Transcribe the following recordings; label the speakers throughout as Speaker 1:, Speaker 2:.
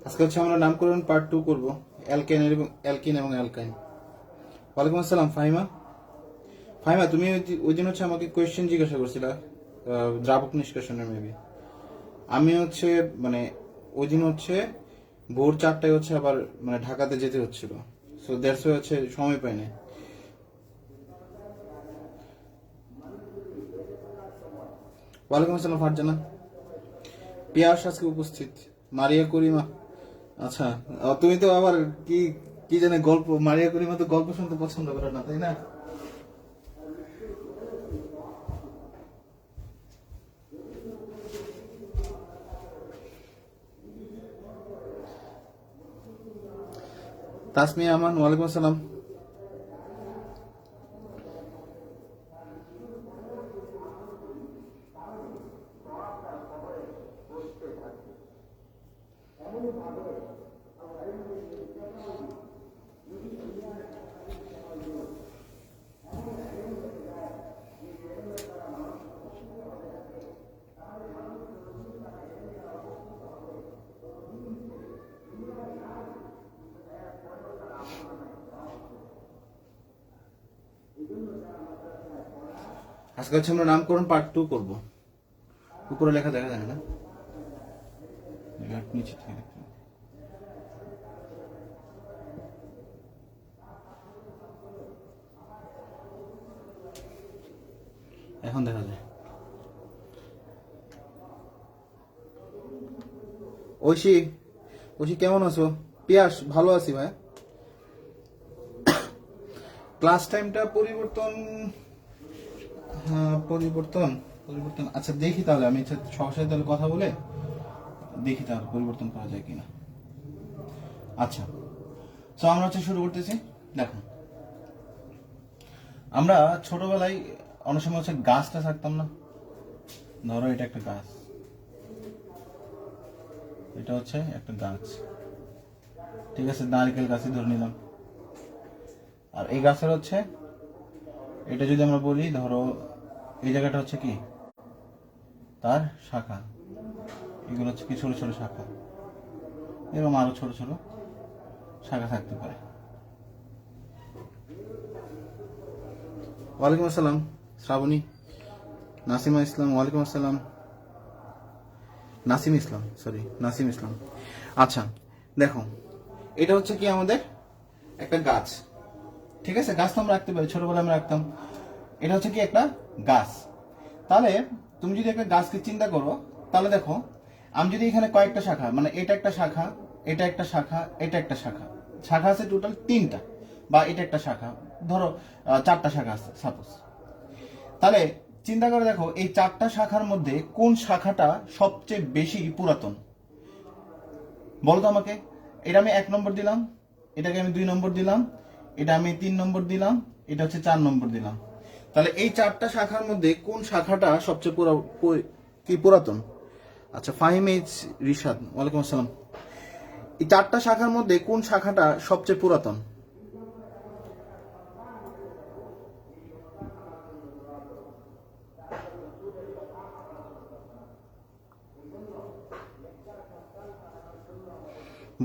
Speaker 1: আজকে হচ্ছে আমরা নামকরণ পার্ট 2 করব। অ্যালকেন এবং অ্যালকাইন। ওয়ালাইকুম আসসালাম ফাহিমা। ফাহিমা, তুমি ওই দিন হচ্ছে আমাকে কোয়েশ্চেন জিজ্ঞাসা করছিলা দ্রাবক নিষ্কাশনের মেবি। আমি হচ্ছে মানে ওই দিন হচ্ছে ভোর 4টায় হচ্ছে আবার মানে ঢাকাতে যেতে হচ্ছিল, সো দ্যাটস ওয়াই হচ্ছে সময় পাইনি। ওয়ালাইকুম আসসালাম ফারজানা। পিয়াস আজকে উপস্থিত, মারিয়া করিমা। আচ্ছা, তুমি তো আবার কি কি জানে গল্প, মারিয়া করিমা তো গল্প শুনতে পছন্দ করে না, তাই না? তাসমিয়া আমান, ওয়ালাইকুম আসসালাম। আজকে হচ্ছে আমরা নামকরণ পার্ট 2 করব। উপরে লেখা দেখা যায় না? নিচে থেকে দেখতে হবে। এখন দেখা যায়। ঐশী, ঐশী কেমন আছো? পিয়াস, ভালো আছি ভাই। ক্লাস টাইমটা পরিবর্তন, হ্যাঁ পরিবর্তন পরিবর্তন আচ্ছা দেখি তাহলে, আমি সবার সাথে তাহলে কথা বলে দেখি তাহলে পরিবর্তন করা যায় কিনা। আচ্ছা, তো আমরা হচ্ছে শুরু করতেছি। দেখো, আমরা ছোটবেলায় অনেক সময় হচ্ছে গাছটা থাকতাম না। ধরো এটা একটা গাছ, এটা হচ্ছে একটা গাছ, ঠিক আছে, নারকেল গাছই ধরে নিলাম। আর এই গাছের হচ্ছে এটা যদি আমরা বলি, ধরো এই জায়গাটা হচ্ছে কি তার শাখা, এগুলো হচ্ছে কি ছোট ছোট শাখা, এরকম আরো ছোট ছোট শাখা থাকতে পারে। ওয়ালাইকুম আসসালাম শ্রাবণী। নাসিমা ইসলাম, ওয়ালাইকুম আসসালাম। নাসিম ইসলাম, সরি নাসিম ইসলাম। আচ্ছা দেখো, এটা হচ্ছে কি আমাদের একটা গাছ, ঠিক আছে, গাছ তো আমরা রাখতে পারি, ছোটবেলায় আমরা রাখতাম। এটা হচ্ছে কি একটা গাছ। তাহলে তুমি যদি একটা গাছকে চিন্তা করো, তাহলে দেখো আমি যদি এখানে কয়েকটা শাখা, মানে এটা একটা শাখা, এটা একটা শাখা, এটা একটা শাখা, শাখা আছে টোটাল 3টা, বা এটা একটা শাখা, ধরো 4টা শাখা আছে সাপোজ। তাহলে চিন্তা করে দেখো এই 4টা শাখার মধ্যে কোন শাখাটা সবচেয়ে বেশি পুরাতন, বলো তো আমাকে। এটা আমি 1 নম্বর দিলাম, এটাকে আমি 2 নম্বর দিলাম, এটা আমি 3 নম্বর দিলাম, এটা হচ্ছে 4 নম্বর দিলাম। তাহলে এই 4টা শাখার মধ্যে কোন শাখাটা সবচেয়ে কি পুরাতন? আচ্ছা, ফাহিম এইচ রিশাদ, ওয়ালাইকুম আসসালাম। এই 4টা শাখার মধ্যে কোন শাখাটা সবচেয়ে পুরাতন?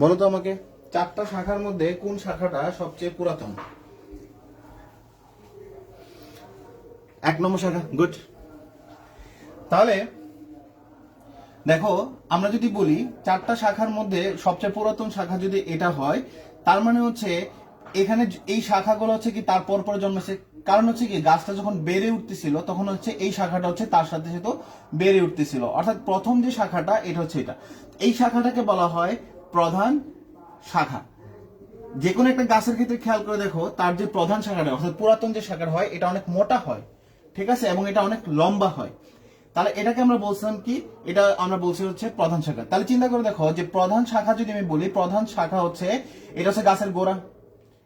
Speaker 1: বলো তো আমাকে, 4টা শাখার মধ্যে কোন শাখাটা সবচেয়ে পুরাতন? 1 নম্বর শাখা, গুড। তাহলে দেখো, আমরা যদি বলি 4টা শাখার মধ্যে সবচেয়ে পুরাতন শাখা যদি এটা হয়, তার মানে হচ্ছে এখানে এই শাখাগুলো হচ্ছে কি তার পর জন্মেছে। কারণ হচ্ছে কি গাছটা যখন বেড়ে উঠতেছিল তখন হচ্ছে এই শাখাটা হচ্ছে তার সাথে সাথে বেড়ে উঠতেছিল, অর্থাৎ প্রথম যে শাখাটা এটা হচ্ছে এটা, এই শাখাটাকে বলা হয় প্রধান শাখা। যে কোনো একটা গাছের ক্ষেত্রে খেয়াল করে দেখো, তার যে প্রধান শাখাটা অর্থাৎ পুরাতন যে শাখাটা হয় এটা অনেক মোটা হয়, ঠিক আছে, এবং এটা অনেক লম্বা হয়। তাহলে এটাকে আমরা বলছিলাম কি, এটা আমরা বলছি হচ্ছে প্রধান শাখা। তাহলে চিন্তা করে দেখো যে প্রধান শাখা যদি আমি বলি, প্রধান শাখা হচ্ছে এটা হচ্ছে গাছের গোড়া,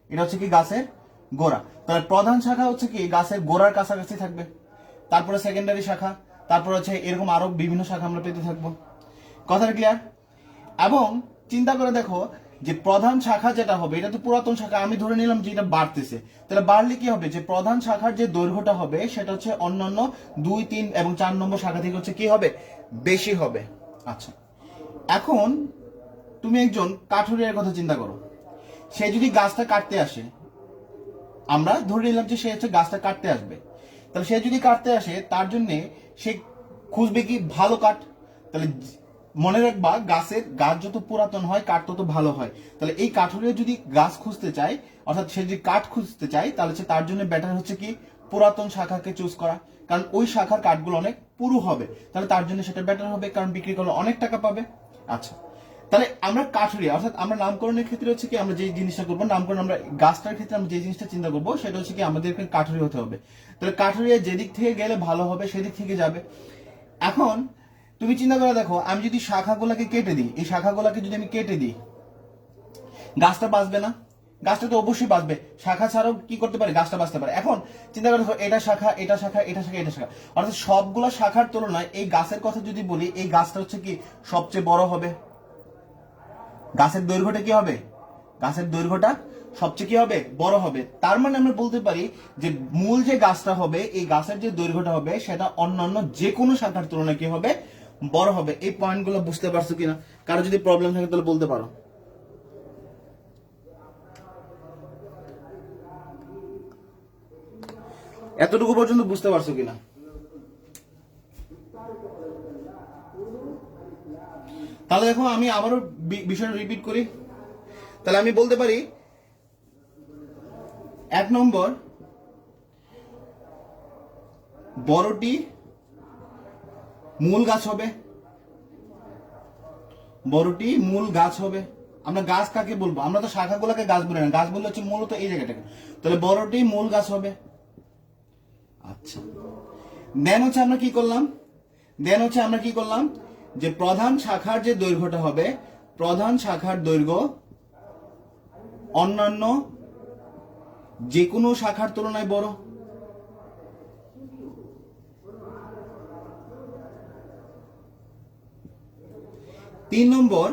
Speaker 1: এটা হচ্ছে কি গাছের গোড়া। তাহলে প্রধান শাখা হচ্ছে কি গাছের গোড়ার কাছাকাছি থাকবে, তারপরে সেকেন্ডারি শাখা, তারপর হচ্ছে এরকম আরো বিভিন্ন শাখা আমরা পেতে থাকবো। কথাটা ক্লিয়ার? এবং চিন্তা করে দেখো যে প্রধান শাখা যেটা হবে এটা তো পুরাতন শাখা, আমি ধরে নিলাম যে এটা বাড়তেছে, তাহলে বাড়লে কি হবে, যে প্রধান শাখার যে দৈর্ঘ্যটা হবে সেটা হচ্ছে অন্যান্য 2, 3 এবং 4 নম্বর শাখা থেকে হচ্ছে কি হবে, বেশি হবে। আচ্ছা, এখন তুমি একজন কাঠুরিয়ার কথা চিন্তা করো, সে যদি গাছটা কাটতে আসে, আমরা ধরে নিলাম যে সে হচ্ছে গাছটা কাটতে আসবে, তাহলে সে যদি কাটতে আসে তার জন্য সে খুঁজবে কি ভালো কাঠ। তাহলে মনে রাখবা গাছ যত পুরাতন হয় কাঠ তত ভালো হয়। তাহলে এই কাঠুরিয়া যদি গাছ খুঁজতে চায়, অর্থাৎ সে যদি কাঠ খুঁজতে চায়, তাহলে তার জন্য বেটার হচ্ছে কি পুরাতন শাখাকে চুজ করা, কারণ ওই শাখার কাঠগুলো অনেক পুরু হবে, তাহলে তার জন্য সেটা বেটার হবে, কারণ বিক্রি করলে অনেক টাকা পাবে। আচ্ছা, তাহলে আমরা কাঠুরিয়া অর্থাৎ আমরা নামকরণের ক্ষেত্রে হচ্ছে কি আমরা যে জিনিসটা করবো, নামকরণ আমরা গাছটার ক্ষেত্রে আমরা যে জিনিসটা চিন্তা করবো সেটা হচ্ছে কি আমাদেরকে কাঠুরিয়া হতে হবে। তাহলে কাঠুরিয়া যেদিক থেকে গেলে ভালো হবে সেদিক থেকে যাবে। এখন তুমি চিন্তা করে দেখো, আমি যদি শাখাগুলোকে কেটে দিই, এই শাখাগুলোকে যদি আমি কেটে দিই, গাছটা বাঁচবে না? গাছটা তো অবশ্যই বাঁচবে, শাখা ছাড়াও কি করতে পারে, গাছটা বাঁচতে পারে। এখন চিন্তা করে দেখো, এটা শাখা, এটা শাখা, এটা শাখা, এটা শাখা, অর্থাৎ সবগুলো শাখার তুলনায় এই গাছের কথা যদি বলি, এই গাছটা হচ্ছে কি সবচেয়ে বড় হবে। গাছের দৈর্ঘ্যটা কি হবে, গাছের দৈর্ঘ্যটা সবচেয়ে কি হবে, বড় হবে। তার মানে আমরা বলতে পারি যে মূল যে গাছটা হবে, এই গাছের যে দৈর্ঘ্যটা হবে সেটা অন্যান্য যে কোনো শাখার তুলনায় কি হবে, বড় হবে। এই পয়েন্টগুলো বুঝতে পারছো কিনা? কারো যদি প্রবলেম থাকে তাহলে বলতে পারো। এতটুকু পর্যন্ত বুঝতে পারছো কিনা? তাহলে দেখো আমি আবারও বিষয়টা রিপিট করি। তাহলে আমি বলতে পারি 1 নম্বর, বড়টি মূল গাছ হবে, বড়টি মূল গাছ হবে। আমরা গাছ কাকে বলবো, আমরা তো শাখাগুলোকে গাছ বলি না, গাছ বললে হচ্ছে মূলত এই জায়গাটাকে। তাহলে বড়টি মূল গাছ হবে। আচ্ছা, দেন হচ্ছে আমরা কি করলাম, যে প্রধান শাখার যে দৈর্ঘ্যটা হবে, প্রধান শাখার দৈর্ঘ্য অন্যান্য যে কোনো শাখার তুলনায় বড়। তিন নম্বর,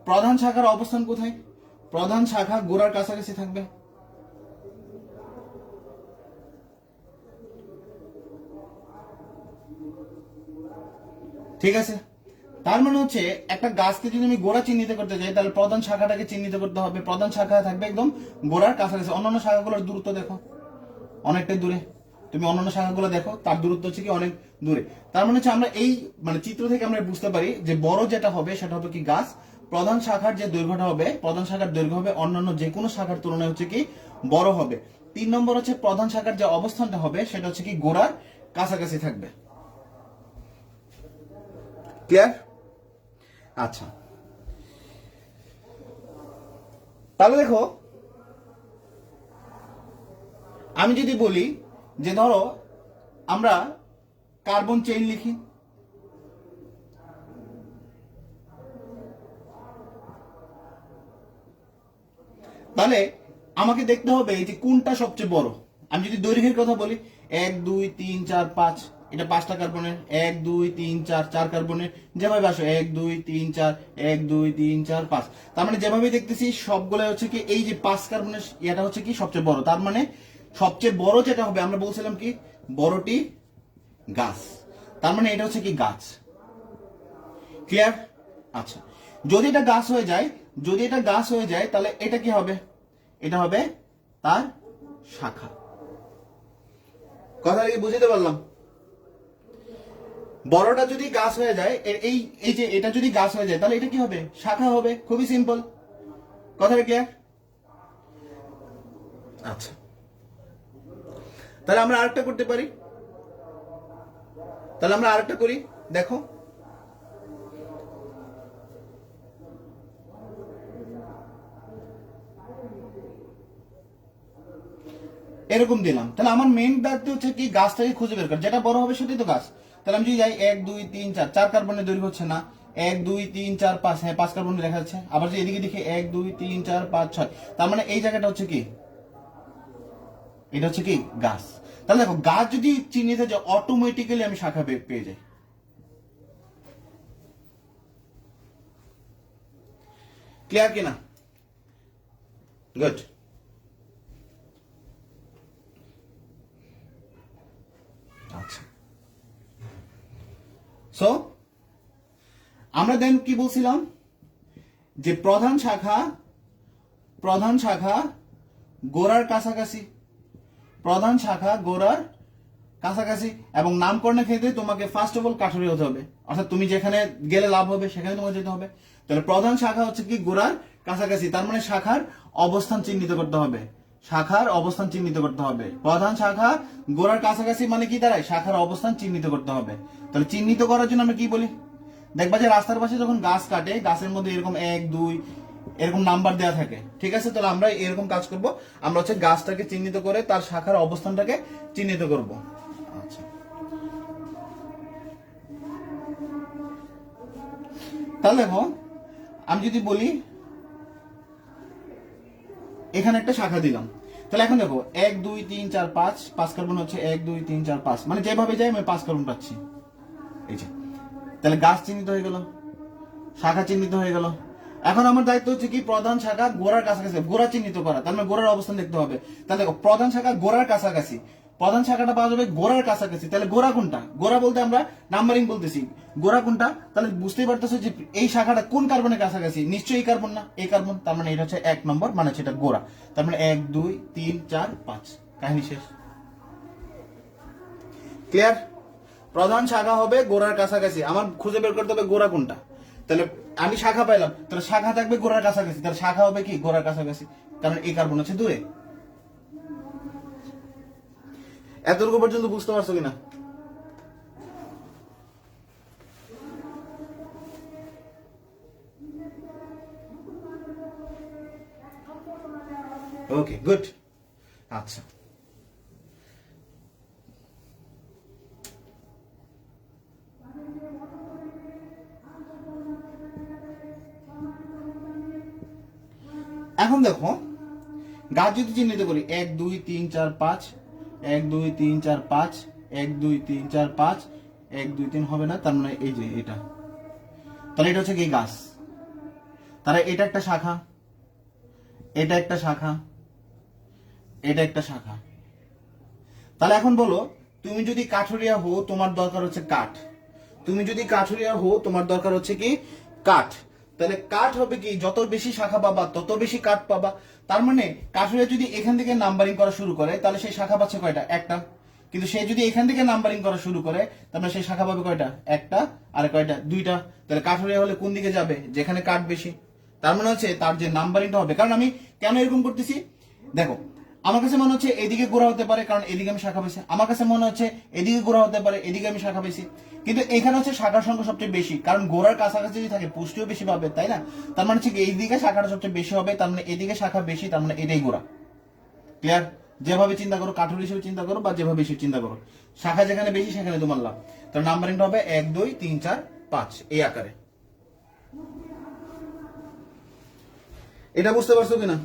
Speaker 1: প্রধান শাখার অবস্থান কোথায়, প্রধান শাখা গোড়ার কাছাকাছি থাকবে। ঠিক আছে, তার মানে হচ্ছে একটা গাছকে যদি আমি গোড়া চিহ্নিত করতে চাই, তাহলে প্রধান শাখাটাকে চিহ্নিত করতে হবে, প্রধান শাখা থাকবে একদম গোড়ার কাছাকাছি। অন্যান্য শাখাগুলোর দূরত্ব দেখো অনেকটাই দূরে, তুমি অন্যান্য শাখাগুলো দেখো তার দূরত্ব হচ্ছে কি অনেক দূরে। তার মানে হচ্ছে আমরা এই চিত্র থেকে আমরা বুঝতে পারি যে বড় যেটা হবে সেটা হবে কি গাছ, প্রধান শাখার যে দৈর্ঘ্যটা হবে, প্রধান শাখার দৈর্ঘ্য হবে অন্যান্য যে কোনো শাখার তুলনায় হচ্ছে কি বড় হবে। 3 নম্বর হচ্ছে প্রধান শাখার যে অবস্থানটা হবে সেটা হচ্ছে কি গোড়ার কাছাকাছি থাকবে। ক্লিয়ার? আচ্ছা, তাহলে দেখো আমি যদি বলি যে ধরো আমরা কার্বন চেইন লিখি, তাহলে আমাকে দেখতে হবে যে কোনটা সবচেয়ে বড়। আমি যদি দৈর্ঘ্যের কথা বলি, 1 2 3 4 5, এটা 5টা কার্বনের, 1 2 3 4 4 কার্বনের, যেভাবে আসো 1 2 3 4 1 2 3 4 5। তার মানে যেভাবে দেখতেছি সবগুলো হচ্ছে কি এই যে 5 কার্বনের এটা হচ্ছে কি সবচেয়ে বড়। তার মানে সবচেয়ে বড় যেটা হবে, আমরা বলছিলাম কি বড়টি গাছ, তার মানে এটা হচ্ছে কি গাছ। ক্লিয়ার? আচ্ছা, যদি এটা গাছ হয়ে যায়, তাহলে এটা কি হবে, এটা হবে তার শাখা। কথা কি বুঝতে পারলাম? বড়টা যদি গাছ হয়ে যায়, এই এই যে এটা যদি গাছ হয়ে যায় তাহলে এটা কি হবে, শাখা হবে। খুবই সিম্পল, কথাটা ক্লিয়ার? আচ্ছা, তাহলে আমরা আরেকটা করতে পারি, করি। দেখো এরকম দিলাম, তাহলে আমার মেইন দায়িত্ব হচ্ছে কি গাছটাকে খুঁজে বের করা, যেটা বড় হবে সেটাই তো গাছ। তাহলে আমি যদি যাই 1 2 3 4, 4 কার্বনের দৈর্ঘ্য হচ্ছে না, 1 2 3 4 5, হ্যাঁ 5 কার্বনের দেখা যাচ্ছে। আবার যদি এদিকে দেখি 1 2 3 4 5 6, তার মানে এই জায়গাটা হচ্ছে কি, এটা হচ্ছে কি গাছ। তাহলে দেখো গাছ যদি চিহ্নিত যে অটোমেটিক্যালি আমি শাখা পেয়ে যাই। ক্লিয়ার কিনা? গুড। আচ্ছা, সো আমরা দেন কি বলছিলাম যে প্রধান শাখা গোড়ার কাছাকাছি, প্রধান শাখা গোড়ার কাছাকাছি, এবং নামকরণের ক্ষেত্রে তোমাকে ফার্স্ট অফ অল কাঠুরে হতে হবে, অর্থাৎ তুমি যেখানে গেলে লাভ হবে সেখানে তোমাকে যেতে হবে। তাহলে প্রধান শাখা হচ্ছে কি গোড়ার কাছাকাছি, তার মানে শাখার অবস্থান চিহ্নিত করতে হবে, শাখার অবস্থান চিহ্নিত করতে হবে। প্রধান শাখা গোড়ার কাছাকাছি মানে কি দাঁড়ায়, শাখার অবস্থান চিহ্নিত করতে হবে। তাহলে চিহ্নিত করার জন্য আমরা কি বলি, দেখবা যে রাস্তার পাশে যখন গাছ কাটে, গাছের মধ্যে এরকম 1 2 এরকম নাম্বার দেওয়া থাকে, ঠিক আছে? তাহলে আমরা এরকম কাজ করব, আমরা হচ্ছে গাছটাকে চিহ্নিত করে তার শাখার অবস্থানটাকে চিহ্নিত করব। আচ্ছা, তাহলে দেখো আমি যদি বলি এখানে একটা শাখা দিলাম, তাহলে এখন দেখো 1 2 3 4 5 কার্বন হচ্ছে 1 2 3 4 5, মানে যেভাবে যাই আমি 5 কার্বন পাচ্ছি, এই যে। তাহলে গাছ চিহ্নিত হয়ে গেল, শাখা চিহ্নিত হয়ে গেল। এখন আমার দায়িত্ব হচ্ছে কি প্রধান শাখা গোড়ার কাছাকাছি, গোড়া চিহ্নিত করা, তার মানে গোড়ার অবস্থান দেখতে হবে। তাহলে দেখো প্রধান শাখা গোড়ার কাছাকাছি, প্রধান শাখাটা পাওয়া যাবে গোড়ার কাছাকাছি। তাহলে গোড়া কোনটা, গোড়া বলতে আমরা নাম্বারিং বলতেছি, গোড়া কোনটা? তাহলে বুঝতেই পারতেছো যে এই শাখাটা কোন কার্বনের কাছাকাছি, নিশ্চয়ই এই কার্বন না, এই কার্বন, তার মানে এটা হচ্ছে 1 নম্বর, মানে সেটা গোড়া। তার মানে 1 2 3 4 5, কাহিনী শেষ। ক্লিয়ার? প্রধান শাখা হবে গোড়ার কাছাকাছি, আমার খুঁজে বের করতে হবে গোড়া কোনটা। তাহলে আমি শাখা পাইলাম, তাহলে শাখা থাকবে গোড়ার কাছাকাছি, তাহলে শাখা হবে কি গোড়ার কাছাকাছি, কারণ এই কার্বন হচ্ছে দূরে। এতটুকু পর্যন্ত বুঝতে পারছো কিনা? ওকে, গুড। আচ্ছা, এখন দেখো গাছ যদি চিহ্নিত করি 1 2 3 4 5, 1 2 3 4 5, 1 2 3 4 5, 1 2 3 হবে না, তার মানে এই যে এটা, তাহলে এটা হচ্ছে কি গাছ। তাহলে এটা একটা শাখা, এটা একটা শাখা, এটা একটা শাখা। তাহলে এখন বলো, তুমি যদি কাঠুরিয়া হো তোমার দরকার হচ্ছে কাঠ, তুমি যদি কাঠুরিয়া হো তোমার দরকার হচ্ছে কি কাঠ। তাহলে কাঠ হবে কি, যত বেশি শাখা পাবা তত বেশি কাঠ পাবা। তার মানে কাঠুরিয়া যদি এখান থেকে নাম্বারিং করা শুরু করে তাহলে সেই শাখা পাচ্ছে কয়টা, একটা। কিন্তু সে যদি এখান থেকে নাম্বারিং করা শুরু করে তাহলে সেই শাখা পাবে কয়টা, একটা। আর কয়টা, দুইটা। তাহলে কাঠুরিয়া হলে কোন দিকে যাবে, যেখানে কাঠ বেশি। তার মানে হচ্ছে তার যে নাম্বারিংটা হবে, কারণ আমি কেন এরকম করতেছি দেখো, আমার কাছে মনে হচ্ছে এদিকে গোড়া হতে পারে কারণ এদিকে আমি শাখা পেয়েছি, আমার কাছে মনে হচ্ছে এদিকে গোড়া হতে পারে এদিকে আমি শাখা পেয়েছি, কিন্তু এখানে হচ্ছে শাখার সংখ্যা সবচেয়ে বেশি, কারণ গোড়ার কাছাকাছি যদি থাকে পুষ্টিও বেশি পাবে, তাই না? তার মানে হচ্ছে এইদিকে শাখাটা সবচেয়ে বেশি হবে, তার মানে এদিকে শাখা বেশি, তার মানে এটাই গোড়া। ক্লিয়ার? যেভাবে চিন্তা করো, কাঠুর হিসেবে চিন্তা করো বা যেভাবে হিসেবে চিন্তা করো, শাখা যেখানে বেশি সেখানে তোমার লাভ। তার নাম্বারিংটা হবে 1 2 3 4 5 এই আকারে। এটা বুঝতে পারছো কিনা?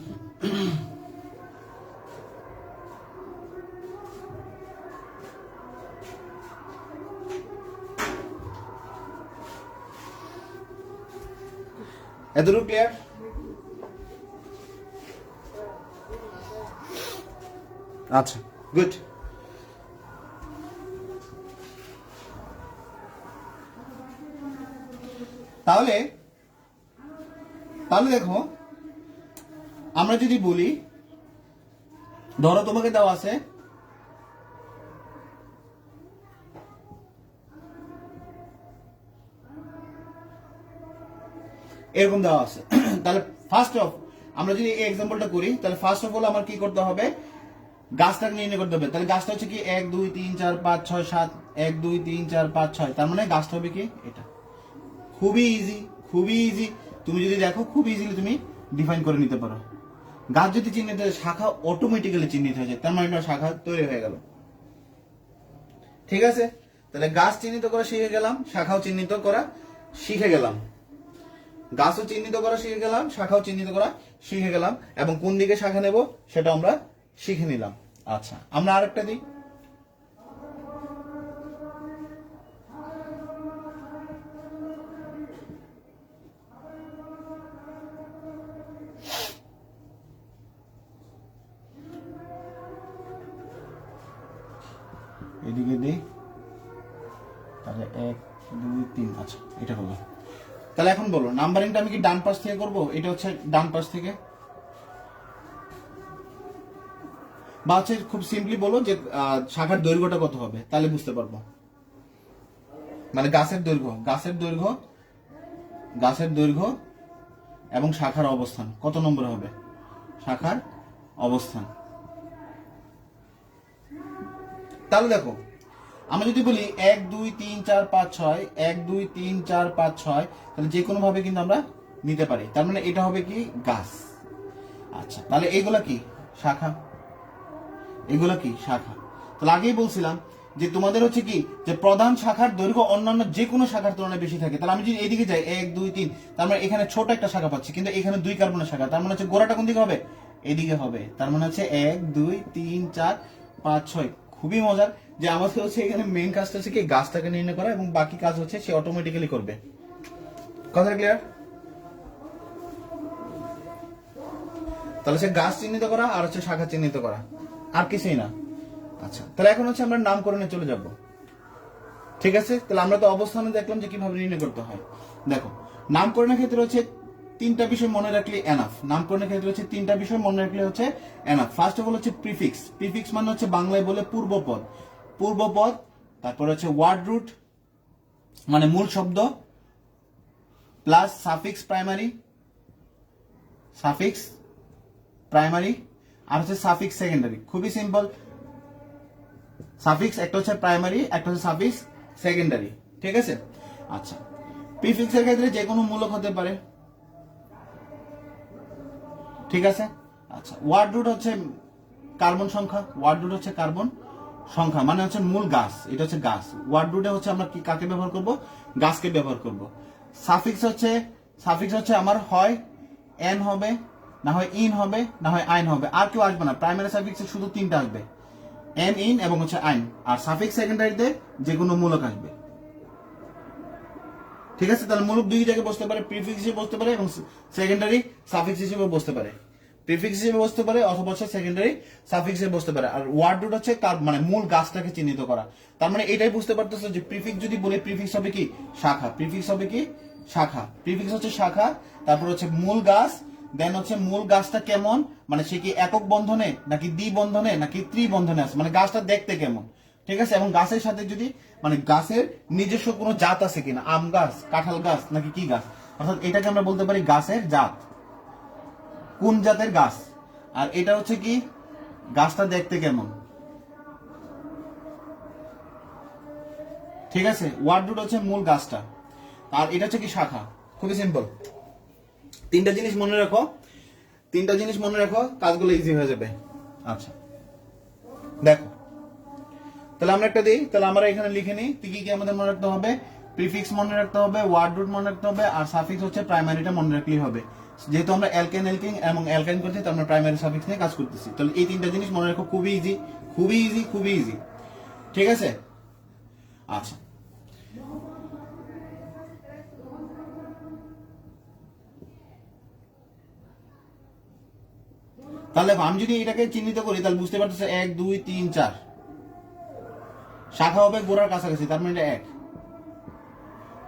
Speaker 1: এতটুকু ক্লিয়ার? আচ্ছা, গুড। তাহলে তাহলে দেখো, আমরা যদি বলি ধরো তোমাকে দেওয়া আছে এরকম দেওয়া আছে, তাহলে ফার্স্ট অফ আমরা যদি এই এক্সাম্পলটা করি, তাহলে ফার্স্ট অফ অল আমার কি করতে হবে, গাছটাকে নির্ণয় করতে হবে। তাহলে গাছটা হচ্ছে কি 1 2 3 4 5 6 7, 1 2 3 4 5 6, তার মানে গাছটা হবে কি এটা। খুবই ইজি, খুবই ইজি। তুমি যদি দেখো খুব ইজিলি তুমি ডিফাইন করে নিতে পারো। গাছ যদি চিহ্নিত হয় শাখা অটোমেটিক্যালি চিহ্নিত হয়ে যায়, তার মানে একটা শাখা তৈরি হয়ে গেল। ঠিক আছে? তাহলে গাছ চিহ্নিত করা শিখে গেলাম, শাখাও চিহ্নিত করা শিখে গেলাম, গাছও চিহ্নিত করা শিখে গেলাম, শাখাও চিহ্নিত করা শিখে গেলাম, এবং কোন দিকে শাখা নেব সেটা আমরা শিখে নিলাম। আচ্ছা, আমরা আরেকটা দিই। এদিকে দিই, তাহলে 1 2 3, আচ্ছা এটা হলো। তাহলে এখন বলো নাম্বারিংটা আমি কি ডান পাশ থেকে করব, এটা হচ্ছে ডান পাশ থেকে, বা হচ্ছে খুব সিম্পলি বলো যে শাখার দৈর্ঘ্যটা কত হবে, তাহলে বুঝতে পারবো। মানে গাছের দৈর্ঘ্য এবং শাখার অবস্থান কত নম্বর হবে, শাখার অবস্থান। তাহলে দেখো আমরা যদি বলি 1 2 3 4 5 6, 1 2 3 4 5 6, তাহলে যে কোনো ভাবে কিন্তু আমরা নিতে পারি। তার মানে এটা হবে কি গাছ। আচ্ছা, তাহলে এইগুলা কি শাখা, এগুলা কি শাখা। তাহলে আগেই বলছিলাম যে তোমাদের হচ্ছে কি যে প্রধান শাখার দৈর্ঘ্য অন্যান্য যে কোনো শাখার তুলনায় বেশি থাকে। তাহলে আমি যদি এইদিকে যাই 1 2 3, তার মানে এখানে ছোট একটা শাখা পাচ্ছি, কিন্তু এখানে 2 কার্বনের শাখা, তার মানে হচ্ছে গোড়াটা কোন দিকে হবে, এদিকে হবে। তার মানে হচ্ছে 1 2 3 4 5 6। খুবই মজার যে আমাদের হচ্ছে এখানে মেইন কাজটা হচ্ছে কি গাছটাকে নির্ণয় করা, এবং বাকি কাজ হচ্ছে সে অটোমেটিক্যালি করবে। কথা ক্লিয়ার? তাহলে সে গাছ চিহ্নিত করা আর হচ্ছে শাখা চিহ্নিত করা, আর কিছুই না। আচ্ছা, তাহলে এখন হচ্ছে আমরা নামকরণে চলে যাব। ঠিক আছে, তাহলে আমরা তো অবস্থানে দেখলাম যে কিভাবে নির্ণয় করতে হয়। দেখো নামকরণের ক্ষেত্রে হচ্ছে 3টা বিষয় মনে রাখলে এনাফ। নামকরণের ক্ষেত্রে হচ্ছে 3টা বিষয় মনে রাখলে হচ্ছে এনাফ। ফার্স্ট অফ অল হচ্ছে প্রিফিক্স। প্রিফিক্স মানে হচ্ছে বাংলায় বলে পূর্বপদ। পূর্বপদ, তারপর হচ্ছে ওয়ার্ড রুট মানে মূল শব্দ, প্লাস সাফিক্স প্রাইমারি, আর হচ্ছে সাফিক্স সেকেন্ডারি। খুবই সিম্পল, সাফিক্স একটা হচ্ছে প্রাইমারি, একটা হচ্ছে সাফিক্স সেকেন্ডারি। ঠিক আছে। আচ্ছা, প্রিফিক্সের ক্ষেত্রে যে কোনো মূলক হতে পারে। ঠিক আছে। আচ্ছা, ওয়ার্ড রুট হচ্ছে কার্বন সংখ্যা। ওয়ার্ড রুট হচ্ছে কার্বন সংখ্যা মানে হচ্ছে মূল গাছ, এটা হচ্ছে গাছ। ওয়ার্ড রুটে হচ্ছে আমরা কি কাকে ব্যবহার করব, গাছকে ব্যবহার করব। সাফিক্স হচ্ছে আমার হয় এন হবে, না হয় ইন হবে, না হয় আইন হবে, আর কেউ আসবে না। প্রাইমারি সাফিক্সে শুধু 3টা আসবে, এন ইন এবং হচ্ছে আইন। আর সাফিক্স সেকেন্ডারিতে যে কোনো মূলক আসবে। ঠিক আছে, তাহলে মূলক 2 জায়গায় বসতে পারে, প্রিফিক্স হিসেবে বসতে পারে এবং সেকেন্ডারি সাফিক্স হিসেবে বসতে পারে। প্রিফিক্স হিসেবে বসতে পারে অথবা হচ্ছে সেকেন্ডারি সাফিক্স হিসেবে বসতে পারে। আর ওয়ার্ড রুট হচ্ছে মানে মূল গাছটাকে চিহ্নিত করা। তার মানে এটাই বুঝতে পারতেছো যে প্রিফিক্স যদি বলি, প্রিফিক্স হবে কি শাখা। প্রিফিক্স হবে কি শাখা। প্রিফিক্স হচ্ছে শাখা, তারপর হচ্ছে মূল গাছ, দেন হচ্ছে মূল গাছটা কেমন, মানে সে কি একক বন্ধনে নাকি দ্বিবন্ধনে নাকি ত্রিবন্ধনে আছে, মানে গাছটা দেখতে কেমন। ঠিক আছে, এবং গাছের সাথে যদি মানে গাছের নিজস্ব কোনো জাত আছে কিনা, আম গাছ, কাঁঠাল গাছ নাকি কি গাছ, অর্থাৎ এটাকে আমরা বলতে পারি গাছের জাত, কোন জাতের গাছ। আর এটা হচ্ছে কি গাছটা দেখতে কেমন। ঠিক আছে, ওয়ার্ড রুট হচ্ছে মূল গাছটা, আর এটা হচ্ছে কি শাখা। খুবই সিম্পল, 3টা জিনিস মনে রাখো, কাজগুলো ইজি হয়ে যাবে। আচ্ছা দেখো, তাহলে আমরা একটা দিই, তাহলে আমরা এখানে লিখে নিই কি কি আমাদের মনে রাখতে হবে। প্রিফিক্স মনে রাখতে হবে, ওয়ার্ড রুট মনে রাখতে হবে, আর সাফিক্স হচ্ছে প্রাইমারিটা মনে রাখলেই হবে। যেহেতু আমরা অ্যালকেন এবং অ্যালকাইন করছি, তো আমরা প্রাইমারি সাফিক্স নিয়ে কাজ করতেছি। তাহলে এই 3টা জিনিস মনে রাখো, খুবই ইজি। ঠিক আছে। আচ্ছা, তাহলে আমি যদি এটাকে চিহ্নিত করি, তাহলে বুঝতে পারতেছে 1 2 3 4 শাখা হবে গোড়ার কাছাকাছি, তার মানে এটা 1।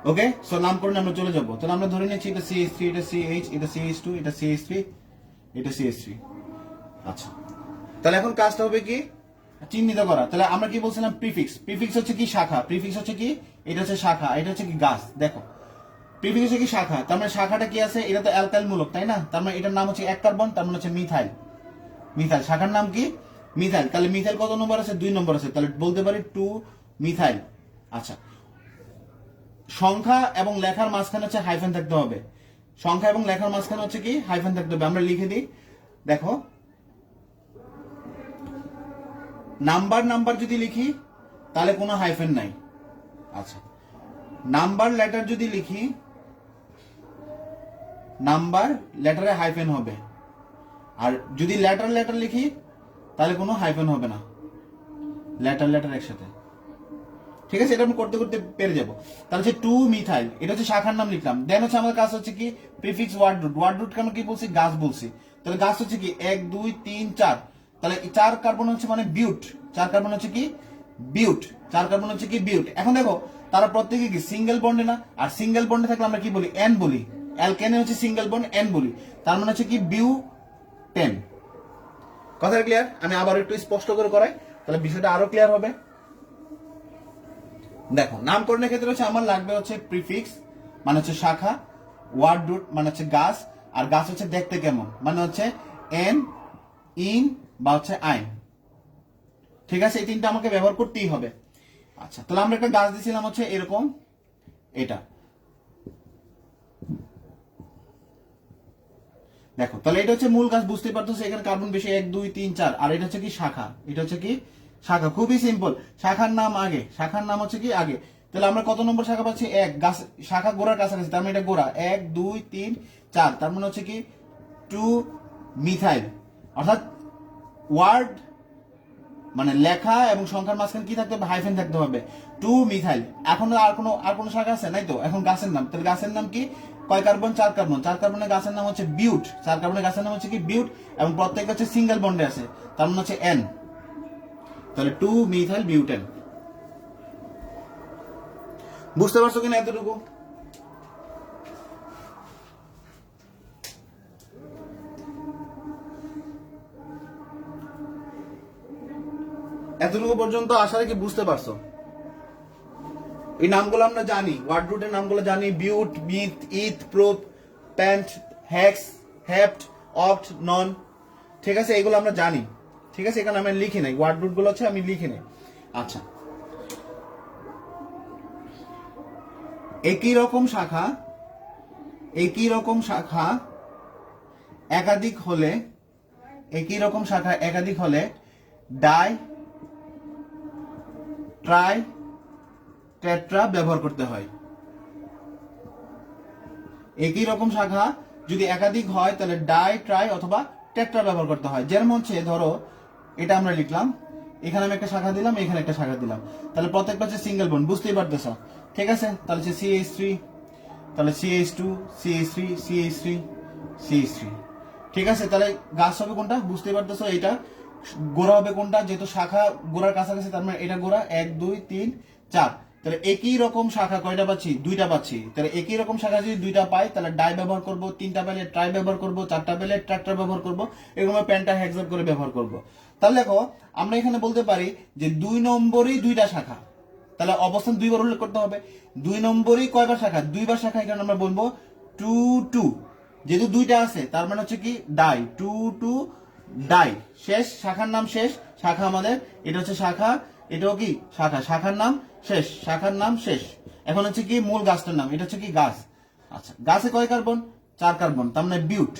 Speaker 1: ওকে, সো নামকরণে আমরা চলে যাবো। তাহলে আমরা ধরে নিচ্ছি এটা CH3, এটা CH, এটা CH2, এটা CH3, এটা CH3। আচ্ছা, তাহলে এখন কাজটা হবে কি চিহ্নিত করা। তাহলে আমরা কি বলছিলাম, প্রিফিক্স হচ্ছে কি শাখা। প্রিফিক্স হচ্ছে কি, এটা হচ্ছে শাখা, এটা হচ্ছে কি গাছ। দেখো প্রিফিক্স হচ্ছে কি শাখা, তার মানে শাখাটা কি আছে, এটা তো অ্যালকাইল মূলক, তাই না? তার মানে এটার নাম হচ্ছে 1 কার্বন, তার মানে হচ্ছে মিথাইল। শাখার নাম কি মিথাইল। তাহলে মিথাইল কত নম্বর আছে, 2 নম্বর আছে, তাহলে বলতে পারি 2 মিথাইল। আচ্ছা, সংখ্যা এবং লেখার মাঝখানে হচ্ছে হাইফেন থাকতে হবে। সংখ্যা এবং লেখার মাঝখানে হচ্ছে কি হাইফেন থাকতে হবে। আমরা লিখে দিই, দেখো নাম্বার যদি লিখি তাহলে কোনো হাইফেন নাই। আচ্ছা, নাম্বার লেটার যদি লিখি, নাম্বার লেটারে হাইফেন হবে। আর যদি লেটার লিখি তাহলে কোনো হাইফেন হবে না, লেটার একসাথে। ঠিক আছে, এটা আমি করতে পেরে যাবো। তাহলে হচ্ছে 2 মিথাইল, এটা হচ্ছে শাখার নাম লিখলাম। দেন হচ্ছে আমাদের কাজ হচ্ছে কি প্রিফিক্স ওয়ার্ড রুট কেন কি বলছি, গাছ বলছি। তাহলে গাছ হচ্ছে কি 1 2 3 4, তাহলে 4 কার্বন হচ্ছে মানে বিউট। 4 কার্বন হচ্ছে কি বিউট, 4 কার্বন হচ্ছে কি বিউট। এখন দেখো তারা প্রত্যেকে কি সিঙ্গেল বন্ডে না, আর সিঙ্গেল বন্ডে থাকলে আমরা কি বলি এন বলি, অ্যালকেনে হচ্ছে সিঙ্গেল বন্ড এন বলি, তার মানে হচ্ছে কি বিউটেন। কথা ক্লিয়ার? আমি আবার একটু স্পষ্ট করে করাই তাহলে বিষয়টা আরো ক্লিয়ার হবে। দেখো নামকরণের ক্ষেত্রে হচ্ছে আমার লাগবে হচ্ছে প্রিফিক্স মানে হচ্ছে শাখা, ওয়ার্ড রুট মানে হচ্ছে গাছ, আর গাছ হচ্ছে দেখতে কেমন মানে হচ্ছে এন, ইন বা হচ্ছে আইন। ঠিক আছে, এই তিনটা আমাকে ব্যবহার করতেই হবে। আচ্ছা তাহলে আমরা একটা গাছ দিয়েছিলাম হচ্ছে এরকম, এটা দেখো তাহলে এটা হচ্ছে মূল গাছ, বুঝতেই পারতেছো এখানে কার্বন বেশি 1 2 3 4, আর এটা হচ্ছে কি শাখা, এটা হচ্ছে কি শাখা, খুবই সিম্পল। শাখার নাম আগে, শাখার নাম হচ্ছে কি আগে। তাহলে আমরা কত নম্বর শাখা পাচ্ছি? 1, গাছ শাখা গোড়ার কাছাকাছি, তার মানে এটা গোড়া 1 2 3 4, তার মানে হচ্ছে কি 2 মিথাইল। অর্থাৎ ওয়ার্ড মানে লেখা এবং সংখ্যার মাঝখানে কি থাকতে হবে? হাইফেন থাকতে হবে, 2 মিথাইল। এখন আর কোনো শাখা আছে নাই তো, এখন গাছের নাম, তাহলে গাছের নাম কি? কয় কার্বন? 4 কার্বন, 4 কার্বনের গাছের নাম হচ্ছে বিউট, 4 কার্বনের গাছের নাম হচ্ছে কি বিউট, এবং প্রত্যেক হচ্ছে সিঙ্গেল বন্ডে আছে, তার মানে হচ্ছে এন, তাহলে 2 মিথাইল বিউটেন। বুঝতে পারছো কিনা এতটুকু? এতটুকু পর্যন্ত আশা কি বুঝতে পারছো? এই নামগুলো আমরা জানি, ওয়ার্ড রুটের নামগুলো জানি, but, meth, eth, prop, pent, hex, hept, oct, non. ঠিক আছে, এগুলো আমরা জানি। ঠিক আছে, এখানে আমি লিখি নাই, ওয়ার্ড রুট গুলো হচ্ছে আমি লিখি নাই। আচ্ছা, একই রকম শাখা একাধিক হলে, একই রকম শাখা একাধিক হলে ডাই, ট্রাই, টেট্রা ব্যবহার করতে হয়। একই রকম শাখা যদি একাধিক হয় তাহলে ডাই, ট্রাই অথবা টেট্রা ব্যবহার করতে হয়। যেমন হচ্ছে ধরো এটা আমরা লিখলাম, এখানে আমি একটা শাখা দিলাম, এখানে একটা শাখা দিলাম, তাহলে প্রত্যেকটা হচ্ছে সিঙ্গেল বন্ড, বুঝতেই পারতেছো। ঠিক আছে, তাহলে হচ্ছে CH3, তাহলে CH2, CH3, CH3, CH3। ঠিক আছে, তাহলে গাছ হবে কোনটা? বুঝতেই পারতেছো, এটা গোড়া হবে কোনটা? যেহেতু শাখা গোড়ার কাছাকাছি, তার মানে এটা গোড়া 1 2 3 4। তাহলে একই রকম শাখা কয়টা পাচ্ছি? 2টা পাচ্ছি। তাহলে একই রকম শাখা যদি 2টা পাই তাহলে ডাই ব্যবহার করব, 3টা পেলে ট্রাই ব্যবহার করব, 4টা পেলে ট্রাক্টর ব্যবহার করব, এরকম পেন্টা হেক্সার করে ব্যবহার করব। তাহলে দেখো আমরা এখানে বলতে পারি যে 2 নম্বরই 2টা শাখা, তাহলে অবস্থান 2 বার উল্লেখ করতে হবে। 2 নম্বরই কয়বার শাখা? 2বার শাখা, এখানে আমরা বলবো 2 2, যেহেতু 2টা আছে তার মানে হচ্ছে কি ডাই, 2 2 ডাই। শেষ, শাখার নাম শেষ, শাখা আমাদের এটা হচ্ছে শাখা, এটাও কি শাখা, শাখার নাম শেষ, শাখার নাম শেষ। এখন হচ্ছে কি মূল গাছটার নাম, এটা হচ্ছে কি গাছ। আচ্ছা, গাছে কয় কার্বন? 4 কার্বন, তার মানে বিউট,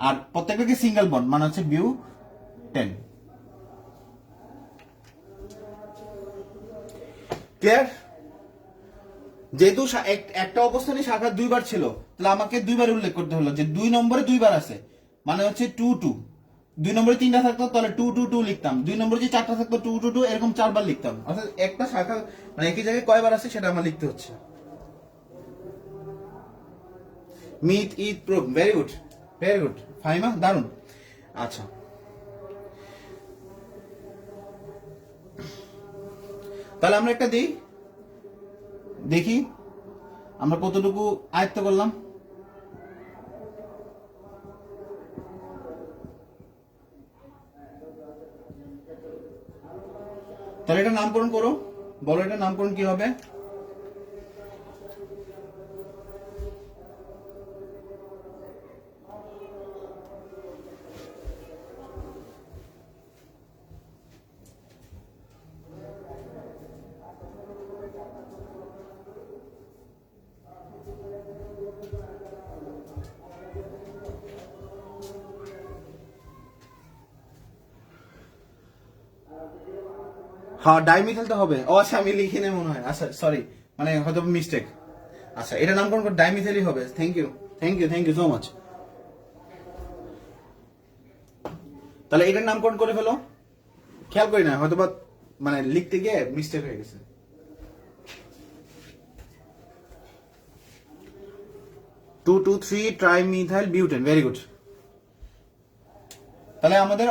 Speaker 1: আর প্রত্যেকটা কি সিঙ্গেল বন্ড মানে হচ্ছে বিউটেন। ক্লিয়ার? যেহেতু একটা অবস্থানে শাখা 2বার ছিল, তাহলে আমাকে 2বার উল্লেখ করতে হলো যে 2 নম্বরে 2বার আছে, মানে হচ্ছে 2 2। 2 নম্বরে 3টা থাকতো তাহলে 2 2 2 লিখতাম, 2 নম্বরে যে 4টা থাকতো 2 2 2, এরকম 4বার লিখতাম। অর্থাৎ একটা শাখা মানে একই জায়গায় কয়বার আছে সেটা আমার লিখতে হচ্ছে। Meth, eth, prop, very good, very good Fahima, দারুন। আচ্ছা, তাহলে আমরা একটা দেখি আমরা কতটুকু আয়ত্ত করলাম। তাহলে এটা নামকরণ করো, বলো এটা নামকরণ কি হবে? হ্যাঁ, ডাইমিথাইল তো হবে। ও আচ্ছা, আমি লিখি নাই মনে হয়, আচ্ছা সরি, মানে হয়তো মিস্টেক। আচ্ছা, এটা নামকরণ করে ডাইমিথাইলই হবে। Thank you, thank you, thank you so much. তাহলে এটার নামকরণ করে ফেলো, খেয়াল করি না হয়তো বা মানে লিখতে গিয়ে মিস্টেক হয়ে গেছে। 2 2 3 ট্রাইমিথাইল বিউটেন, ভেরি গুড। তাহলে আমাদের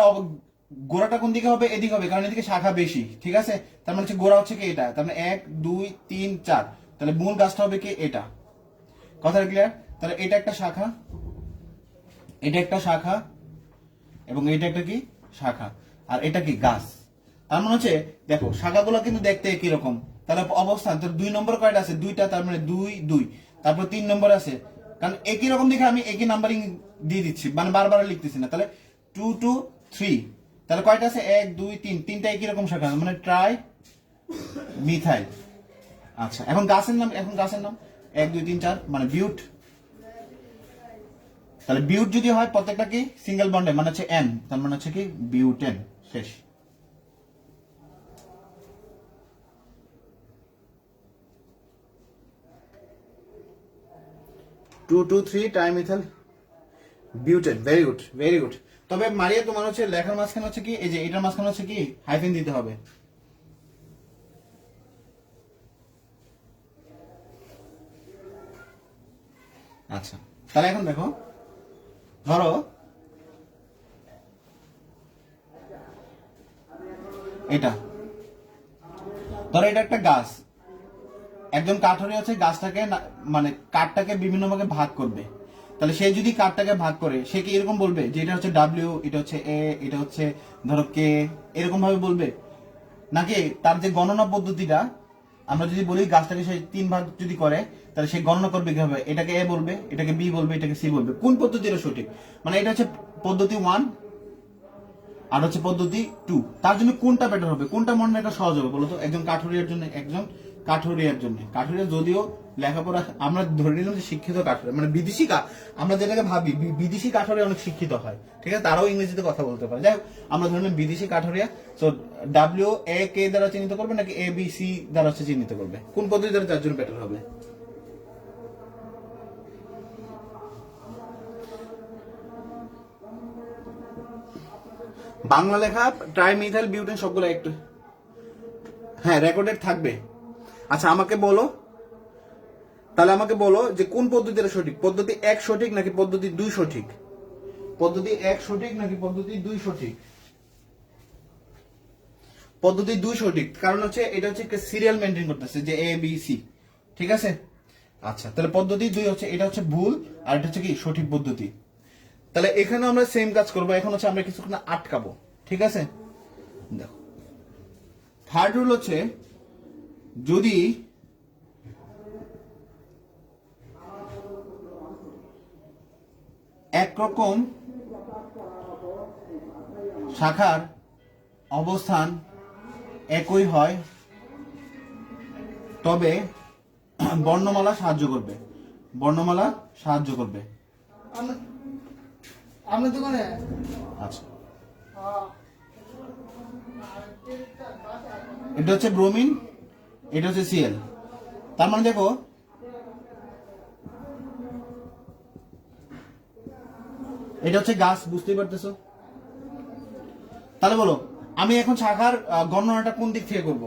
Speaker 1: গোড়াটা কোন দিকে হবে? এদিকে হবে, কারণ এদিকে শাখা বেশি, ঠিক আছে? তার মানে হচ্ছে গোড়া হচ্ছে কি এটা, তার মানে 1 2 3 4, তাহলে মূল গাছটা হবে কি এটা। কথাটা ক্লিয়ার? তাহলে এটা একটা শাখা, এটা একটা শাখা, এবং এটা একটা কি শাখা, আর এটা কি গাছ। তার মানে হচ্ছে দেখো শাখাগুলো কিন্তু দেখতে একই রকম, তাহলে অবস্থান তোর 2 নম্বর কয়টা আছে? 2টা, তার মানে 2 2। তারপর 3 নম্বর আছে, কারণ একই রকম দেখে আমি একই নাম্বারিং দিয়ে দিচ্ছি, মানে বারবার লিখতেছি না। তাহলে 2 2 3, তাহলে কয়টা আছে? 1 2 3, তিনটা একই রকম শাখা, মানে ট্রাই মিথাইল। আচ্ছা, এখন গাছের নাম, 1 2 3 4, মানে বিউট। তাহলে বিউট যদি হয় প্রত্যেকটা কি সিঙ্গেল বন্ডে, মানে হচ্ছে এন, তার মানে হচ্ছে কি বিউটেন। শেষ। 2 2 3 trimethyl butane. Very good, very good. তবে মারিয়া তোমার হচ্ছে লেখার মাঝখানে হচ্ছে কি, এই যে এটার মাঝখানে হচ্ছে কি হাইফেন দিতে হবে। আচ্ছা, তাহলে এখন দেখো, ধরো এটা, ধরো এটা একটা গাছ, একজন কাঠুরে আছে গাছটাকে মানে কাঠটাকে বিভিন্ন ভাগে ভাগ করবে। তাহলে সে যদি কাঠটাকে ভাগ করে, সে কি এরকম বলবে যে এটা হচ্ছে ডাব্লিউ, এটা হচ্ছে এ, এটা হচ্ছে ধরো কে, এরকম ভাবে বলবে? নাকি তার যে গণনা পদ্ধতিটা, আমরা যদি বলি গাছটাকে সে 3 ভাগ যদি করে, তাহলে সে গণনা করবে কিভাবে? এটাকে এ বলবে, এটাকে বি বলবে, এটাকে সি বলবে। কোন পদ্ধতিটা সঠিক? মানে এটা হচ্ছে পদ্ধতি 1 আর হচ্ছে পদ্ধতি 2। তার জন্য কোনটা বেটার হবে? কোনটা মনে এটা সহজ হবে বলতো একজন কাঠুরিয়ার জন্য? একজন কাঠুরিয়ার জন্য, কাঠুরিয়া যদিও লেখাপড়া আমরা ধরে নিলাম যে শিক্ষিত কাঠুরিয়া, মানে বিদেশি আমরা যেটাকে ভাবি বিদেশি কাঠুরিয়া অনেক শিক্ষিত হয়, ঠিক আছে, তারাও ইংরেজিতে কথা বলতে পারে। যাই হোক, আমরা ধরে নিলাম বিদেশি কাঠুরিয়া। তো ডাব্লিউ এ কে দ্বারা চিহ্নিত করবে নাকি এ বি সি দ্বারা হচ্ছে চিহ্নিত করবে? কোন পদ্ধতি দ্বারা তার জন্য বেটার হবে? বাংলা লেখা ট্রাইমিথাইল বিউটেন সবগুলো একটু, হ্যাঁ রেকর্ডেড থাকবে। আচ্ছা আমাকে বলো, তাহলে আমাকে বলো যে কোন পদ্ধতিটা সঠিক? পদ্ধতি 1 সঠিক নাকি পদ্ধতি 2 সঠিক? পদ্ধতি 1 সঠিক নাকি পদ্ধতি 2 সঠিক? পদ্ধতি 2 সঠিক, কারণ হচ্ছে এটা হচ্ছে সিরিয়াল মেনটেন করতেছে যে এ বি সি, ঠিক আছে? আচ্ছা, তাহলে পদ্ধতি 2 হচ্ছে, এটা হচ্ছে ভুল, আর এটা হচ্ছে কি সঠিক পদ্ধতি। তাহলে এখানে আমরা সেম কাজ করবো, এখন হচ্ছে আমরা কিছুক্ষণ আটকাবো, ঠিক আছে? দেখো, থার্ড রুল হচ্ছে যদি একরকম শাখার অবস্থান একই হয় তবে বর্ণমালা সাহায্য করবে, বর্ণমালা সাহায্য করবে।
Speaker 2: আপনার দোকানে
Speaker 1: আচ্ছা, এটা হচ্ছে ব্রোমিন, এটা হচ্ছে সিএল। তার মানে দেখো এটা হচ্ছে গাছ, বুঝতেই পারতেছো? তাহলে বলো আমি এখন শাখার গণনাটা কোন দিক থেকে করব?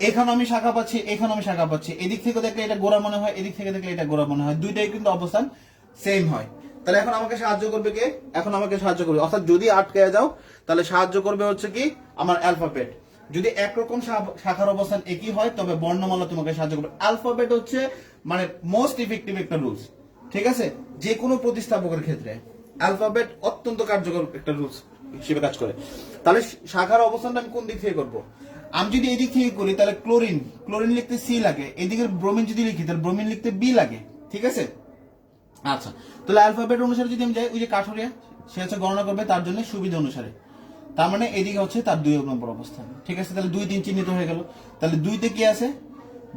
Speaker 1: এখানে আমি শাখা পাচ্ছি, এখানে আমি শাখা পাচ্ছি, এদিক থেকে দেখলে এটা গোড়া মনে হয়, এদিক থেকে দেখলে এটা গোড়া মনে হয়, দুইটাই কিন্তু অবস্থান সেম হয়। তাহলে এখন আমাকে সাহায্য করবে কে? এখন আমাকে সাহায্য করবে, অর্থাৎ যদি আটকে যাও তাহলে সাহায্য করবে হচ্ছে কি আমার অ্যালফাবেট। যদি একরকম শাখার অবস্থান একই হয় তবে বর্ণমালা তোমাকে সাহায্য করবে। অ্যালফাবেট হচ্ছে মানে মোস্ট ইফেক্টিভ একটা রুলস, ঠিক আছে? যে কোনো প্রতিস্থাপকের ক্ষেত্রে অ্যালফাবেট অত্যন্ত কার্যকর একটা রুলস হিসেবে কাজ করে। তাহলে শাখার অবস্থানটা আমি কোন দিক থেকে করব? আমি যদি এদিক থেকে করি তাহলে ক্লোরিন, ক্লোরিন লিখতে সি লাগে, এদিকে ব্রোমিন যদি লিখি তাহলে ব্রোমিন লিখতে বি লাগে, ঠিক আছে? আচ্ছা, তাহলে অ্যালফাবেট অনুসারে যদি আমি যাই, ওই যে কাঠুরিয়া সে হচ্ছে গণনা করবে তার জন্য সুবিধা অনুসারে, তার মানে এদিকে হচ্ছে তার 2 নম্বর অবস্থান, ঠিক আছে? তাহলে 2 3 চিহ্নিত হয়ে গেল। তাহলে 2তে কি আছে?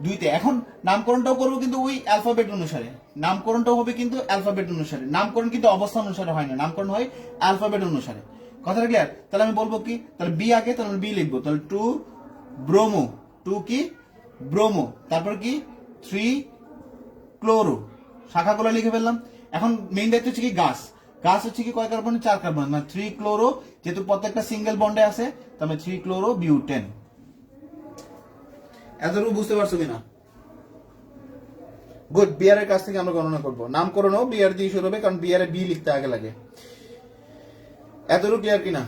Speaker 1: 2তে এখন নামকরণটাও করবো কিন্তু ওই অ্যালফাবেট অনুসারে, নামকরণটাও হবে কিন্তু অ্যালফাবেট অনুসারে, নামকরণ কিন্তু অবস্থান অনুসারে হয় না, নামকরণ হয় অ্যালফাবেট অনুসারে। কথাটা ক্লিয়ার? তাহলে আমি বলবো কি, তাহলে বি আগে, তাহলে বি লিখবো, তাহলে 2 ব্রোমো, 2 কি ব্রোমো, তারপর কি 3 ক্লোরো, শাখাগুলো লিখে ফেললাম। এখন মেইন দায়িত্ব হচ্ছে কি গাছ, গাছ হচ্ছে কি কয় কার্বন? 4 কার্বন, মানে 3 ক্লোরো, যেহেতু প্রত্যেকটা সিঙ্গেল বন্ডে আছে তাহলে 3 ক্লোরো বিউটেন। এতটুকু বুঝতে পারছো কিনা? গুড। বিয়ারের কাছ থেকে আমরা গণনা করবো, নামকরণও বিয়ার দিয়ে শুরু হবে, কারণ বিয়ারে বি লিখতে আগে লাগে। এতটুকু ক্লিয়ার কিনা?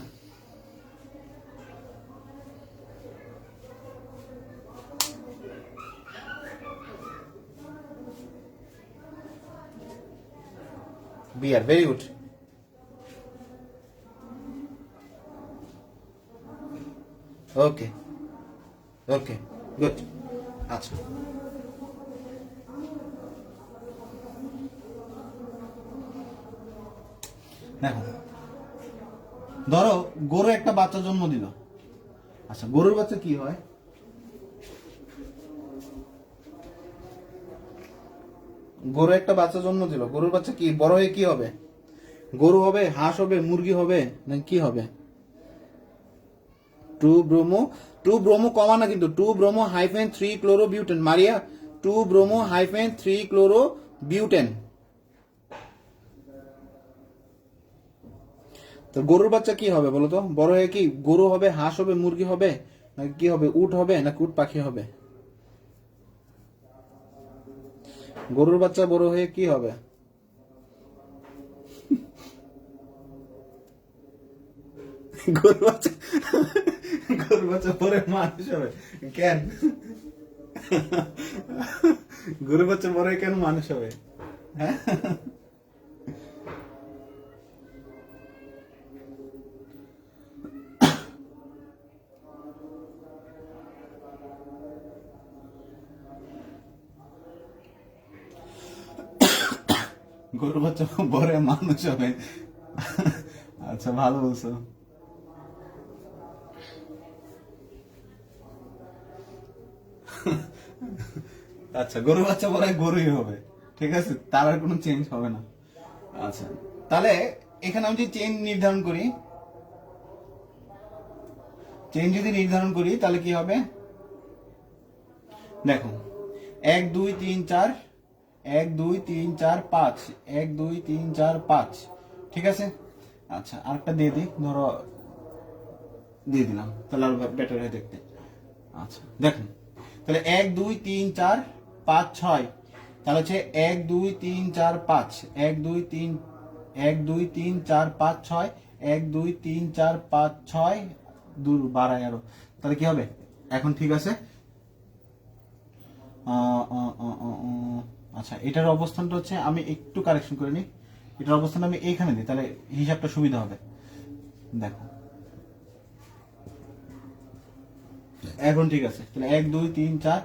Speaker 1: বিয়ার, ভেরি গুড। ওকে ওকে, গুড। আচ্ছা, দেখো ধরো গরু একটা বাচ্চা জন্ম দিল। আচ্ছা, গরুর বাচ্চা কি হয়? গরু একটা বাচ্চা জন্ম দিল, গরুর বাচ্চা কি বড় হয়ে কি হবে? গরু হবে, হাঁস হবে, মুরগি হবে, না কি হবে? টু ব্রোমো কমা না কিন্তু, 2-bromo-3-chlorobiউটেন মারিয়া, 2-bromo-3-chlorobiউটেন। তো গরুর বাচ্চা কি হবে বলো তো? বড় হয়ে কি গরু হবে, হাঁস হবে, মুরগি হবে, না কি হবে? উট হবে, না উট পাখি হবে? গরুর বাচ্চা বড় হয়ে কি হবে? গরুর বাচ্চা, গরুর বাচ্চা পরে মানুষ হবে কেন? গরুর বাচ্চা পরে কেন মানুষ হবে? হ্যাঁ, গরুর বাচ্চা পরে মানুষ হবে। আচ্ছা, ভালো বলছো। আচ্ছা, গরুর বাচ্চা পরে গরুই হবে, ঠিক আছে, তার আর কোনো চেঞ্জ হবে না। আচ্ছা, তাহলে এখানে আমি যদি চেঞ্জ নির্ধারণ করি, চেঞ্জ যদি নির্ধারণ করি তাহলে কি হবে? দেখো 1 2 3 4, 1 2 3 4 5, 1 2 3 4 5, ঠিক আছে। আচ্ছা, আরেকটা দিয়ে দিই, ধরো দিয়ে দিলাম, তাহলে আরো বেটার হয় দেখতে। আচ্ছা দেখুন, তাহলে 1 2 3 4 5 6, তাহলে হচ্ছে 1 2 3 4 5, 1 2 3 1 2 3 4 5 6, 1 2 3 4 5 6, দূর বাড়াই আরো, তাহলে কি হবে এখন? ঠিক আছে। আচ্ছা, এটার অবস্থানটা হচ্ছে, আমি একটু কারেকশন করে নিই, এটার অবস্থানটা আমি এইখানে দিই, তাহলে হিসাবটা সুবিধা হবে। দেখো এখন ঠিক আছে, তাহলে 1 2 3 4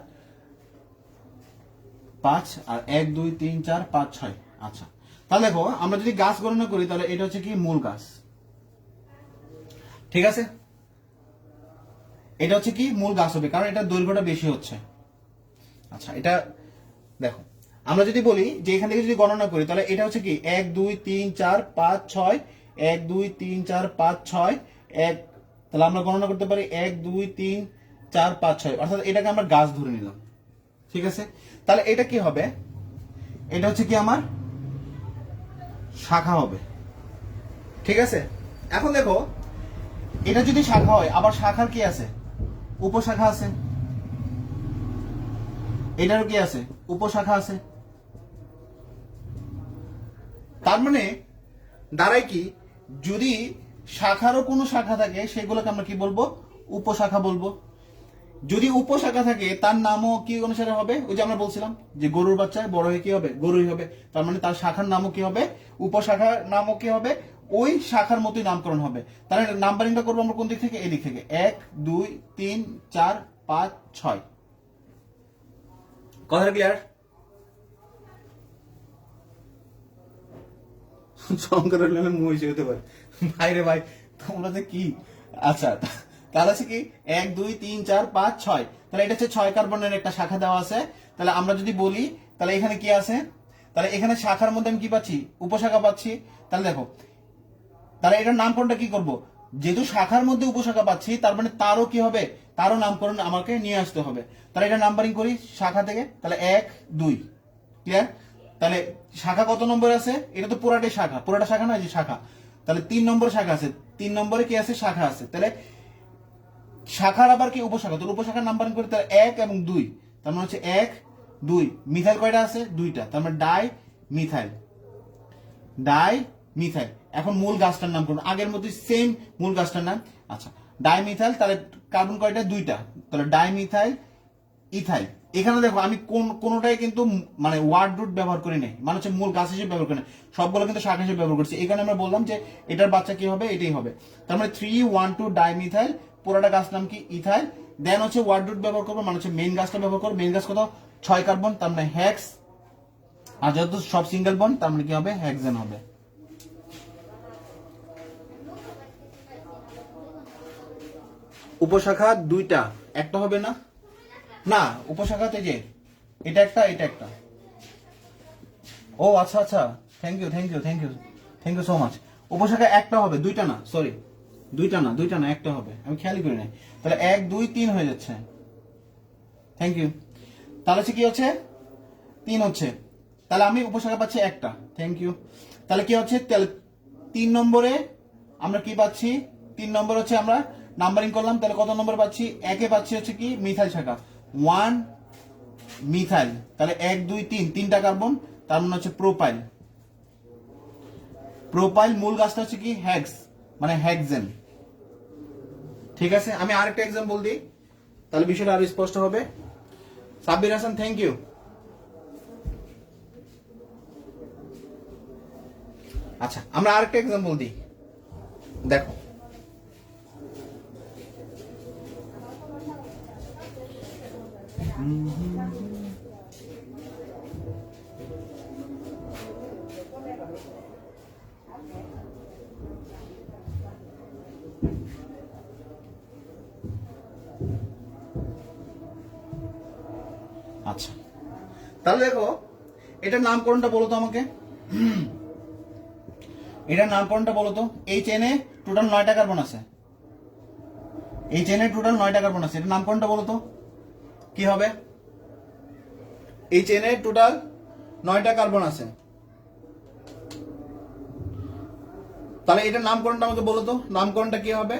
Speaker 1: 5 আর 1 2 3 4 5 6। আচ্ছা, তাহলে দেখো আমরা যদি গাছ গণনা করি তাহলে এটা হচ্ছে কি মূল গাছ, ঠিক আছে। এটা হচ্ছে কি মূল গাছ হবে, কারণ এটা দৈর্ঘ্যটা বেশি হচ্ছে। আচ্ছা, এটা দেখো আমরা যদি বলি যে এখান থেকে যদি গণনা করি তাহলে এটা হচ্ছে কি 1 2 3 4 5 6, 1 2 3 4 5 6, 1, তাহলে আমরা গণনা করতে পারি 1 2 3 4 5 6, অর্থাৎ এটাকে আমরা গাছ ধরে নিলাম, ঠিক আছে। তাহলে এটা কি হবে? এটা হচ্ছে কি আমার শাখা হবে, ঠিক আছে। এখন দেখো এটা যদি শাখা হয়, আবার শাখার কি আছে? উপশাখা আছে, এটারও কি আছে? উপশাখা আছে। তার মানে দাঁড়ায় কি, যদি শাখারও কোনো শাখা থাকে সেগুলোকে আমরা কি বলবো? উপশাখা বলবো। যদি উপশাখা থাকে তার নামও কি অনুসারে হবে? ওই যে আমরা বলছিলাম যে গরুর বাচ্চা বড় হয়ে কি হবে? গরুই হবে। তার মানে তার শাখার নামও কি হবে? উপশাখার নামও কি হবে? ওই শাখার মতোই নামকরণ হবে। তাহলে নাম্বারিংটা করবো আমরা কোন দিক থেকে? এদিক থেকে, 1 2 3 4 5 6। কথা ক্লিয়ার? শঙ্কর মহিষী হতে পারে, ভাইরে ভাই তোমরা যে কি। আচ্ছা, তাহলে আছে কি 1 2 3 4 5 6, তাহলে এটা হচ্ছে 6 কার্বনের একটা শাখা দেওয়া আছে। তাহলে আমরা যদি বলি তাহলে এখানে কি আছে? তাহলে এখানে শাখার মধ্যে আমি কি পাচ্ছি? উপশাখা পাচ্ছি। তাহলে দেখো, তাহলে এটার নামকরণটা কি করব? যেহেতু শাখার মধ্যে উপশাখা পাচ্ছি তার মানে তারও কি হবে? তারও নামকরণ আমাকে নিয়ে আসতে হবে। তাহলে এটা নাম্বারিং করি শাখা থেকে, তাহলে 1 2, ক্লিয়ার। তাহলে শাখা কত নম্বর আছে? এটা তো পুরাটাই শাখা, পুরাটা শাখা নয় যে শাখা, তাহলে 3 নম্বর শাখা আছে, 3 নম্বরে কি আছে? শাখা আছে। তাহলে শাখার আবার কি উপশাখা, তো উপশাখার নাম্বারিং করে তাহলে 1 এবং 2, তার মানে হচ্ছে 1 2। মিথাইল কয়টা আছে? 2টা, তার মানে ডাই মিথাইল, ডাই মিথাইল। এখন মূল গাছটার নাম করুন আগের মতোই সেম মূল গাছটার নাম। আচ্ছা, ডাই মিথাইল, তাহলে কার্বন কয়টা? 2টা, তাহলে ডাই মিথাইল ইথাইল। এখানে দেখো আমি কোনটাই কিন্তু মানে ওয়ার্ড রুট ব্যবহার করি নাই, মানে হচ্ছে মূল গাছ হিসেবে ব্যবহার করি নাই, সবগুলো কিন্তু শাখা হিসেবে ব্যবহার করছি। এখানে আমরা বললাম যে এটার বাচ্চা কি হবে, এটাই হবে। তার মানে 3,1,2 ডাইমিথাইল, পুরোটা গাছ নাম কি ইথাইল। দেন হচ্ছে ওয়ার্ড রুট ব্যবহার করবো, মানে হচ্ছে মেইন গাছটা ব্যবহার করবো। মেইন গাছ কত 6 কার্বন, তার মানে হেক্স। আর যেহেতু সব সিঙ্গেল বন্ড তার মানে কি হবে, হেক্সেন হবে। উপশাখা দুইটা, একটা হবে না? না, উপশাখাতে যে এটা একটা, এটা একটা। ও আচ্ছা আচ্ছা, thank you thank you thank you thank you so much. উপশাখা একটা হবে, দুইটা না, সরি, দুইটা না একটা হবে, আমি খেয়ালই করি নাই। তাহলে 1 2 3 হয়ে যাচ্ছে। Thank you. তাহলে কি হচ্ছে, 3 হচ্ছে। তাহলে আমি উপশাখা পাচ্ছি একটা, থ্যাংক ইউ। তাহলে কি হচ্ছে, তাহলে 3 নম্বরে আমরা কি পাচ্ছি, 3 নম্বর হচ্ছে আমরা নাম্বারিং করলাম, তাহলে কত নম্বর পাচ্ছি, একে পাচ্ছি হচ্ছে কি মিথাইল শাখা 1 মিথাইল। তাহলে 1 2 3, 3টা কার্বন, তার মানে হচ্ছে প্রোপাইল। প্রোপাইল মূল গাছটা হচ্ছে কি হেক্স, মানে হেক্সেন। ঠিক আছে, আমি আরেকটা এক্সাম্পল দিই, তাহলে বিষয়টা আরো স্পষ্ট হবে। Sabbir Hasan, thank you. আচ্ছা, আমরা আরেকটা এক্সাম্পল দিই, দেখো। আচ্ছা, তাহলে দেখো এটার নামকরণটা বলো তো আমাকে, এটার নামকরণটা বলো তো। এই চেনে টোটাল 9টা কার্বন আছে, এই চেনে টোটাল 9টা কার্বন আছে, এটার নামকরণটা বলো তো কি হবে। এই চেনে টোটাল 9টা কার্বন আছে, তাহলে এটার নামকরণটা আমাকে বলো তো, নামকরণটা কি হবে।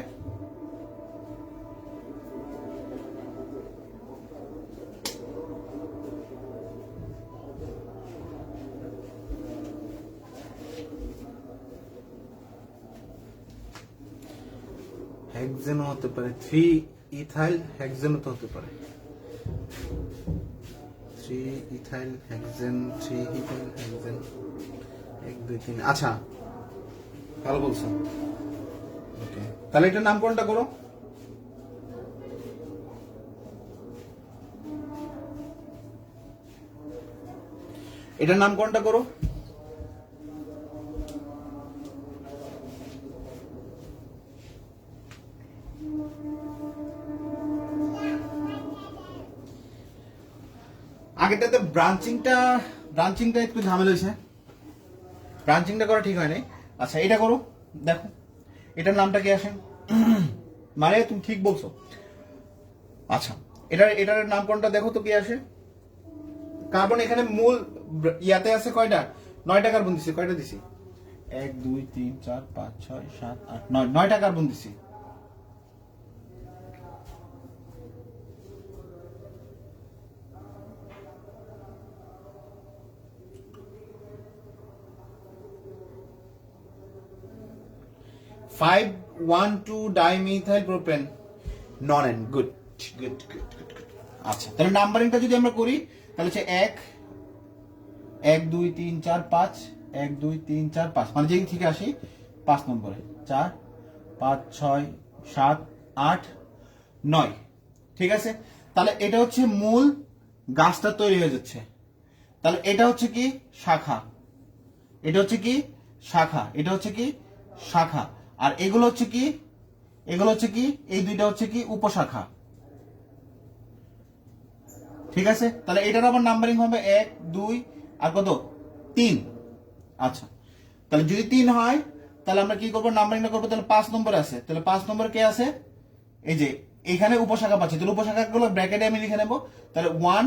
Speaker 1: হেক্সেনও হতে পারে, 3 ইথাইল হেক্সেনও তো হতে পারে, 3 ইথাইল হেক্সেন, 3 ইথাইল হেক্সেন, 1 2 3। আচ্ছা, ভালো বলছো। ওকে, তাহলে এটার নামকরণটা করো। এটার নামকরণটা করো। আগেটাতে ব্রাঞ্চিংটা একটু ঝামেলা হয়েছে, ব্রাঞ্চিংটা করা ঠিক হয় নাই। আচ্ছা, এটা করো, দেখো এটার নামটা কি আসে। মানে তুমি ঠিক বলছো। আচ্ছা, এটার নামকরণটা দেখো তো কি আসে। কার্বন এখানে মূল ইয়াতে আছে কয়টা, 9টা কার্বন দিছি, কয়টা দিছি, 1 2 3 4 5 6 7 8 9, 9টা কার্বন দিছি। Five 1 2 ডাইমিথাইল প্রোপেন, নন N, good good good good. আচ্ছা, তাহলে নাম্বারিংটা যদি আমরা করি তাহলে হচ্ছে 1 1 2 3 4 5, 1 2 3 4 5, মানে যেই থেকে আসি 5 নম্বরে 4 5 6 7 8 9। ঠিক আছে, তাহলে এটা হচ্ছে মূল গাছটা তৈরি হয়ে যাচ্ছে। তাহলে এটা হচ্ছে কি শাখা, এটা হচ্ছে কি শাখা, এটা হচ্ছে কি শাখা। আর এগুলো হচ্ছে কি, এগুলো হচ্ছে কি, এই দুইটা হচ্ছে কি উপশাখা। ঠিক আছে, তাহলে এটার আবার নাম্বারিং হবে 1 2 আর কত 3। আচ্ছা, তাহলে যদি 3 হয় তাহলে আমরা কি করবো, নাম্বারিংটা করবো। তাহলে 5 নম্বরে আছে, তাহলে 5 নম্বরে কে আছে, এই যে এখানে উপশাখা পাচ্ছি, তাহলে উপশাখাগুলো ব্র্যাকেটে আমি লিখে নেবো। তাহলে 1,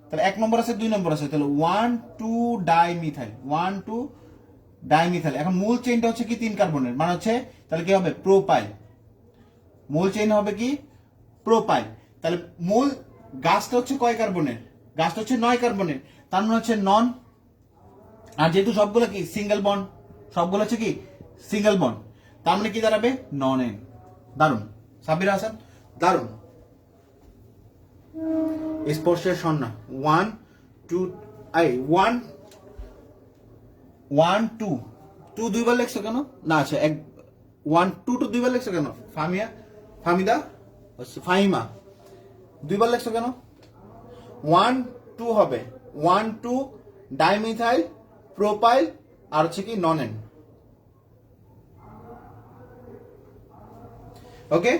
Speaker 1: তাহলে 1 নম্বর আছে, 2 নম্বর আছে, তাহলে 1 2 ডাইমিথাইল, 1 2 ডাইমিথাইল। এখন মূল চেইনটা হচ্ছে কি 3 কার্বনের, মানে হচ্ছে তাহলে কি হবে প্রোপাইল, মূল চেইন হবে কি প্রোপাইল। তাহলে মূল গাছটা হচ্ছে কয় কার্বনের, গাছটা হচ্ছে 9 কার্বনের, তার মানে হচ্ছে নন। আর যেহেতু সবগুলো কি সিঙ্গেল বন্ড, সবগুলো হচ্ছে কি সিঙ্গেল বন্ড, তার মানে কি দাঁড়াবে নন এন। দারুন সাব্বির হাসান, দারুন। স্পর্শের সন্না 1 2 1 1 2 2 দুইবার লিখছো কেন? না আচ্ছা 1 2 টু দুইবার লিখছো কেন? ফামিদা ফাহিমা দুইবার লিখছো কেন? 1 2 হবে 1 2 ডাইমিথাইল প্রোপাইল আর হচ্ছে কি ননেন। ওকে,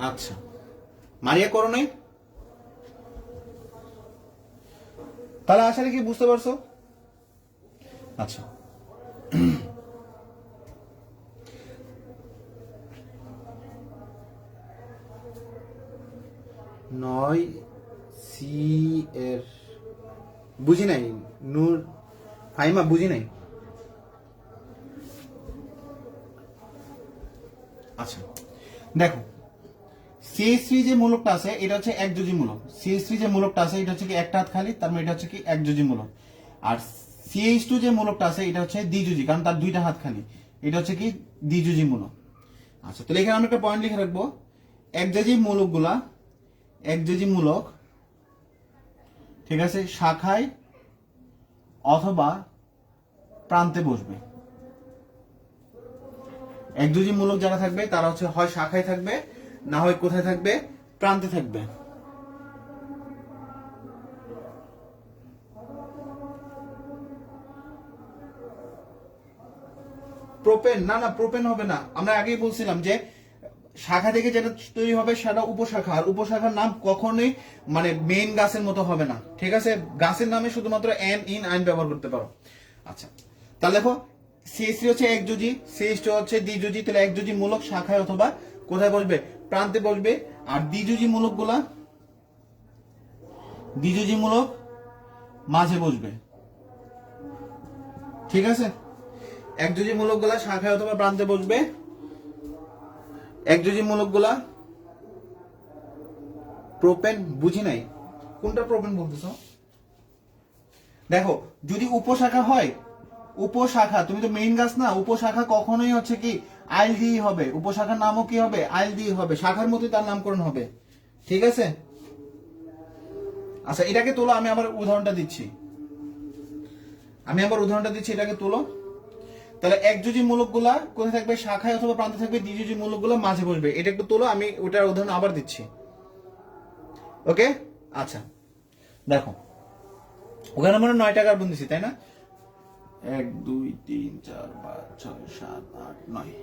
Speaker 1: আচ্ছা মারিয়া করো নাই? তাহলে আসলে কি বুঝতে পারছো? আচ্ছা নয় সি এর বুঝি নাই নূর ফাইমা বুঝি নাই। আচ্ছা দেখো CH3 যে মূলকটা আছে এটা হচ্ছে একযোজী মূলক। CH3 যে মূলকটা আছে এটা হচ্ছে কি একটা হাত খালি, তার মানে এটা হচ্ছে কি একযোজী মূলক। আর CH2 যে মূলকটা আছে এটা হচ্ছে দ্বিযোজী, কারণ তার দুইটা হাত খালি, এটা হচ্ছে কি দ্বিযোজী মূলক। আচ্ছা তাহলে এখানে আমরা একটা পয়েন্ট লিখে রাখবো, একযোজী মূলকগুলা একযোজী মূলক ঠিক আছে শাখায় অথবা প্রান্তে বসবে। একযোজী মূলক যারা থাকবে তারা হচ্ছে হয় শাখায় থাকবে, না হয় কোথায় থাকবে? প্রান্তে থাকবে। প্রোপেন না, না প্রোপেন হবে না। আমরা আগেই বলছিলাম যে শাখা থেকে যেটা তৈরি হবে সেটা উপশাখা, আর উপশাখার নাম কখনোই মানে মেইন গাছের মতো হবে না। ঠিক আছে, গাছের নামে শুধুমাত্র এন ইন আইন ব্যবহার করতে পারো। আচ্ছা তাহলে দেখো CH3 হচ্ছে একযোজী, CH2 হচ্ছে দ্বিযোজী, তাহলে একযোজী মূলক শাখায় অথবা কোথায় বসবে? প্রান্তে বসবে। আর দ্বিযোজী মূলক গুলা দ্বিযোজী মূলক মাঝে বসবে। ঠিক আছে, একযোজী মূলক গুলা শাখায় অথবা প্রান্তে বসবে। একযোজী মূলক গুলা প্রোপেন বুঝি নাই, কোনটা প্রোপেন বলতেছ? দেখো যদি উপশাখা হয়, উপশাখা তুমি তো মেইন গাছ না, উপশাখা কখনোই হচ্ছে কি আইল দিয়ে হবে, উপশাখার নামও কি হবে? আইল দিয়ে হবে, শাখার মতোই তার নামকরণ হবে। ঠিক আছে, আচ্ছা এটাকে তোলো, আমি আবার উদাহরণটা দিচ্ছি, এটাকে তোলো। তাহলে একযোজী মূলকগুলা কোথায় থাকবে? শাখায় অথবা প্রান্তে থাকবে। দ্বিযোজী মূলকগুলো মাঝে বসবে। এটা একটু তোলো, আমি ওটার উদাহরণ আবার দিচ্ছি। ওকে, আচ্ছা দেখো ওখানে আমরা 9টা কার্বন দিছি তাই না? 1 2 3 4 5 6 7 8 9।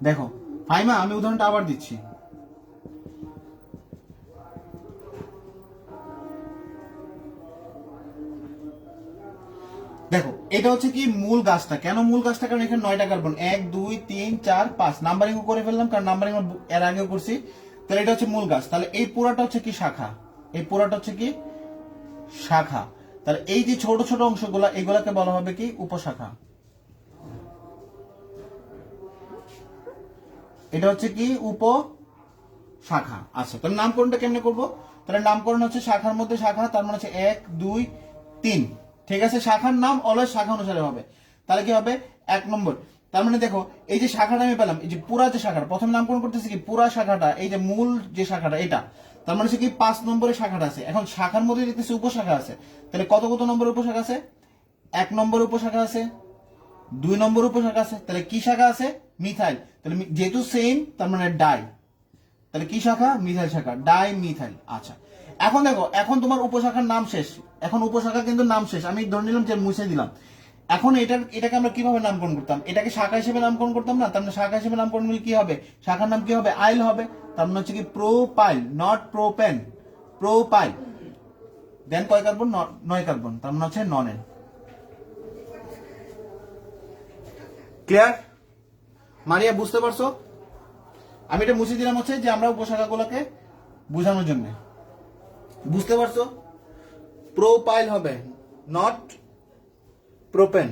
Speaker 1: দেখো ফাইমা আমি উদাহরণটা আবার দিচ্ছি। দেখো এটা হচ্ছে কি মূল গাছটা। কেন মূল গাছটা? কারণ এখানে 9টা কার্বন, 1 2 3 4 5 নাম্বারিং করে ফেললাম, কারণ নাম্বারিং এর আগেও করছি। তাহলে এটা হচ্ছে মূল গাছ, তাহলে এই পুরাটা হচ্ছে কি শাখা, এই পুরাটা হচ্ছে কি শাখা। তাহলে এই যে ছোট ছোট অংশগুলা এগুলাকে বলা হবে কি উপশাখা। এটা হচ্ছে কি উপশাখা। আচ্ছা তাহলে নামকরণটা কেমনে করবো? তাহলে নামকরণ হচ্ছে শাখার মধ্যে শাখা, তার মানে হচ্ছে 1 2 3। ঠিক আছে, শাখার নাম অলওয়েজ শাখা অনুসারে হবে। তাহলে কি হবে? 1 নম্বর। তার মানে দেখো এই যে শাখাটা আমি পেলাম, এই যে পুরা যে শাখাটা প্রথমে নামকরণ করতেছি কি পুরা শাখাটা, এই যে মূল যে শাখাটা এটা, তার মানে হচ্ছে কি 5 নম্বরের শাখাটা আছে। এখন শাখার মধ্যে দেখতেছি উপশাখা আছে, তাহলে কত কত নম্বরের উপশাখা আছে? 1 নম্বর উপশাখা আছে, 2 নম্বর উপশাখা আছে। তাহলে কি শাখা আছে? মিথাইল। তাহলে যেহেতু সেম তার মানে ডাই, তাহলে কি শাখা? মিথাইল শাখা, ডাই মিথাইল। আচ্ছা এখন দেখো, এখন তোমার উপশাখার নাম শেষ, এখন উপশাখা কিন্তু নাম শেষ, আমি ধরে নিলাম যে মুছে দিলাম। এখন এটাকে আমরা কিভাবে নামকরণ করতাম? এটাকে শাখা হিসেবে নামকরণ করতাম না? তার মানে শাখা হিসেবে নামকরণ করলে কি হবে? শাখার নাম কি হবে? আইল হবে। তার মানে হচ্ছে কি প্রোপাইল, নট প্রোপেন, প্রোপাইল। দেন কয় কার্বন? 9 কার্বন, তার মানে হচ্ছে ননেন। ক্লিয়ার? মারিয়া বুঝতে পারছো? আমি এটা মুছে দিলাম হচ্ছে যে আমরা উপশাখাগুলোকে বোঝানোর জন্য। বুঝতে পারছো? প্রোপাইল হবে, নট প্রোপেন,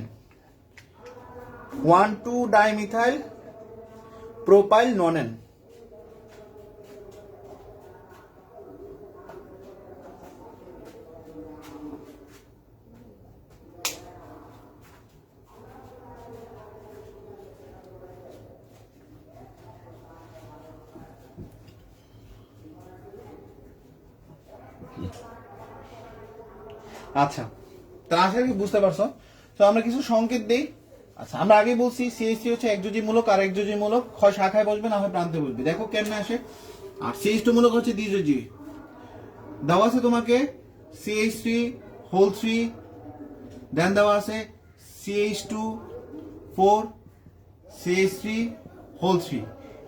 Speaker 1: 1,2 ডাইমিথাইল প্রোপাইল ননেন। আচ্ছা, তাহলে আশা করি বুঝতে পারছো। তো আমরা কিছু সংকেত দেই। আচ্ছা, আমরা আগে বলছি সিএইচ3 হচ্ছে একযোজী মূলক, আর একযোজী মূলক হয় শাখায় বসবে না হয় প্রান্তে বসবে। দেখো কেমনে আসে। আর সিএইচ2 মূলক হচ্ছে দ্বিযোজী। দেওয়া আছে তোমাকে CH3 দেন দেওয়া আছে CH2 4 CH3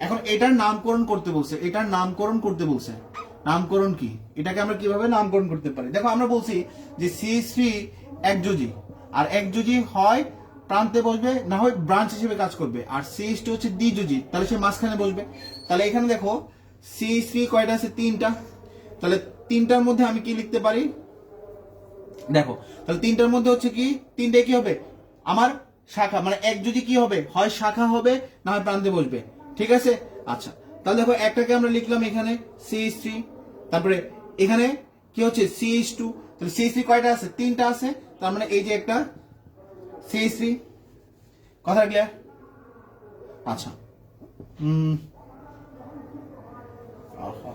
Speaker 1: এখন এটার নামকরণ করতে বলছে, এটার নামকরণ করতে বলছে। নামকরণ কি, এটাকে আমরা কিভাবে নামকরণ করতে পারি? দেখো আমরা বলছি যে CH3 একযোজী, আর একযোজী হয় প্রান্তে বসবে না হয় ব্রাঞ্চ হিসেবে কাজ করবে, আর CH2 হচ্ছে দ্বিযোজী, তাহলে সে মাঝখানে বসবে। তাহলে এখানে দেখো CH3 কয়টা আছে? 3টা। তাহলে 3টার মধ্যে আমি কি লিখতে পারি? দেখো তাহলে 3টার মধ্যে হচ্ছে কি, 3টায় কি হবে আমার শাখা, মানে একযোজী কি হবে, হয় শাখা হবে না হয় প্রান্তে বসবে। ঠিক আছে, আচ্ছা তাহলে দেখো একটাকে আমরা লিখলাম এখানে CH3, তারপরে এখানে কি হচ্ছে CH2। তাহলে CH3 কয়টা আছে? 3টা আছে, তার মানে এই যে একটা CH3। কথা ক্লিয়ার? আচ্ছা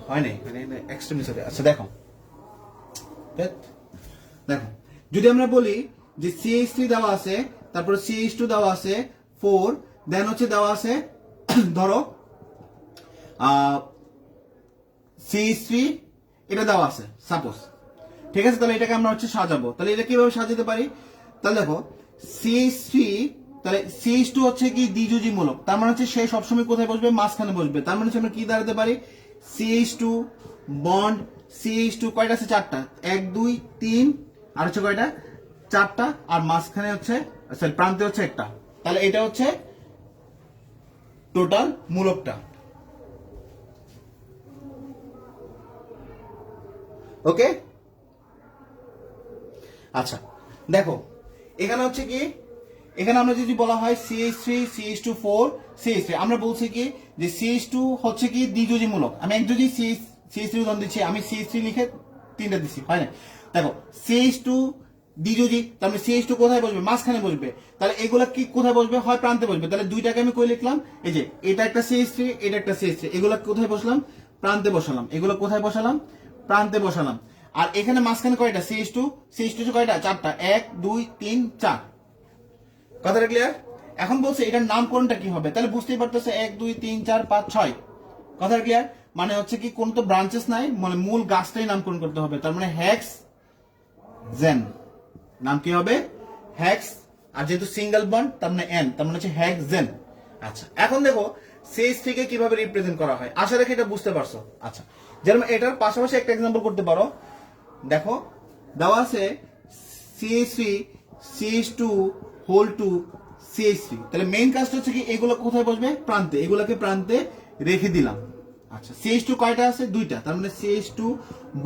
Speaker 1: হয় নাই এক্সট্রিমিস হবে। আচ্ছা দেখো দেখো যদি আমরা বলি যে CH3 দেওয়া আছে, তারপরে CH2 দেওয়া আছে 4, দেন হচ্ছে দেওয়া আছে ধরো CH3 এটা দেওয়া আছে সাপোজ। ঠিক আছে, তাহলে এটাকে আমরা হচ্ছে সাজাবো। তাহলে এটা কিভাবে সাজাতে পারি? তাহলে দেখো CH3, তাহলে CH2 হচ্ছে কি দ্বিযোজী মূলক, তার মানে হচ্ছে সে সবসময় কোথায় বসবে? মাঝখানে বসবে। তার মানে হচ্ছে আমরা কি দাঁড়াতে পারি? CH2 বন্ড CH2 কয়টা আছে? 4টা। 1 2 3, আর হচ্ছে কয়টা? 4টা, আর মাঝখানে হচ্ছে সরি প্রান্তে হচ্ছে একটা। তাহলে এটা হচ্ছে টোটাল মূলকটা। ওকে, আচ্ছা দেখো এখানে হচ্ছে কি, এখানে আমরা যদি বলা হয় CH3 CH2 4 CH3, আমরা বলছি কি যে CH2 হচ্ছে কি দ্বিযোজী মূলক। আমি একযোজী CH3 উদাহরণ দিচ্ছি, আমি CH3 লিখে 3টা দিচ্ছি, হয় না? দেখো CH2 দ্বিযোজী, তার মানে CH2 কোথায় বসবে? মাঝখানে বসবে। তাহলে এগুলা কি কোথায় বসবে? হয় প্রান্তে বসবে। তাহলে দুইটাকে আমি কই লিখলাম? এই যে এটা একটা CH3, এটা একটা CH3, এগুলা কোথায় বসলাম? প্রান্তে বসালাম। এগুলো কোথায় বসালাম? প্রান্তে বসালাম। আর এখানে মাঝখানে কয়টা? CH2 কয়টা? 4টা। 1 2 3 4। কথাটা ক্লিয়ার? এখন বলছে এটার নামকরণটা কি হবে? তাহলে বুঝতেই পারতেছে 1 2 3 4 5 6। কথাটা ক্লিয়ার? মানে হচ্ছে কি কোন তো ব্রাঞ্চেস নাই, মানে মূল গাছটাই নামকরণ করতে হবে। তার মানে হেক্স জেন নাম কি হবে? হেক্স। আর যেহেতু সিঙ্গেল বন্ড তার মানে এন, তার মানে হচ্ছে হেক্সেন। আচ্ছা এখন দেখো CH3 কে কিভাবে রিপ্রেজেন্ট করা হয়, আশা রাখি এটা বুঝতে পারছো। আচ্ছা যেমন এটার পাশাপাশি একটা এক্সাম্পল করতে পারো। দেখো দেওয়া আছে CH3 CH2 হোল 2 CH3, তাহলে মেইন কাজটা হচ্ছে কি এগুলো কোথায় বসবে? প্রান্তে। এগুলোকে প্রান্তে রেখে দিলাম। আচ্ছা CH2 কয়টা আছে? 2টা, তার মানে CH2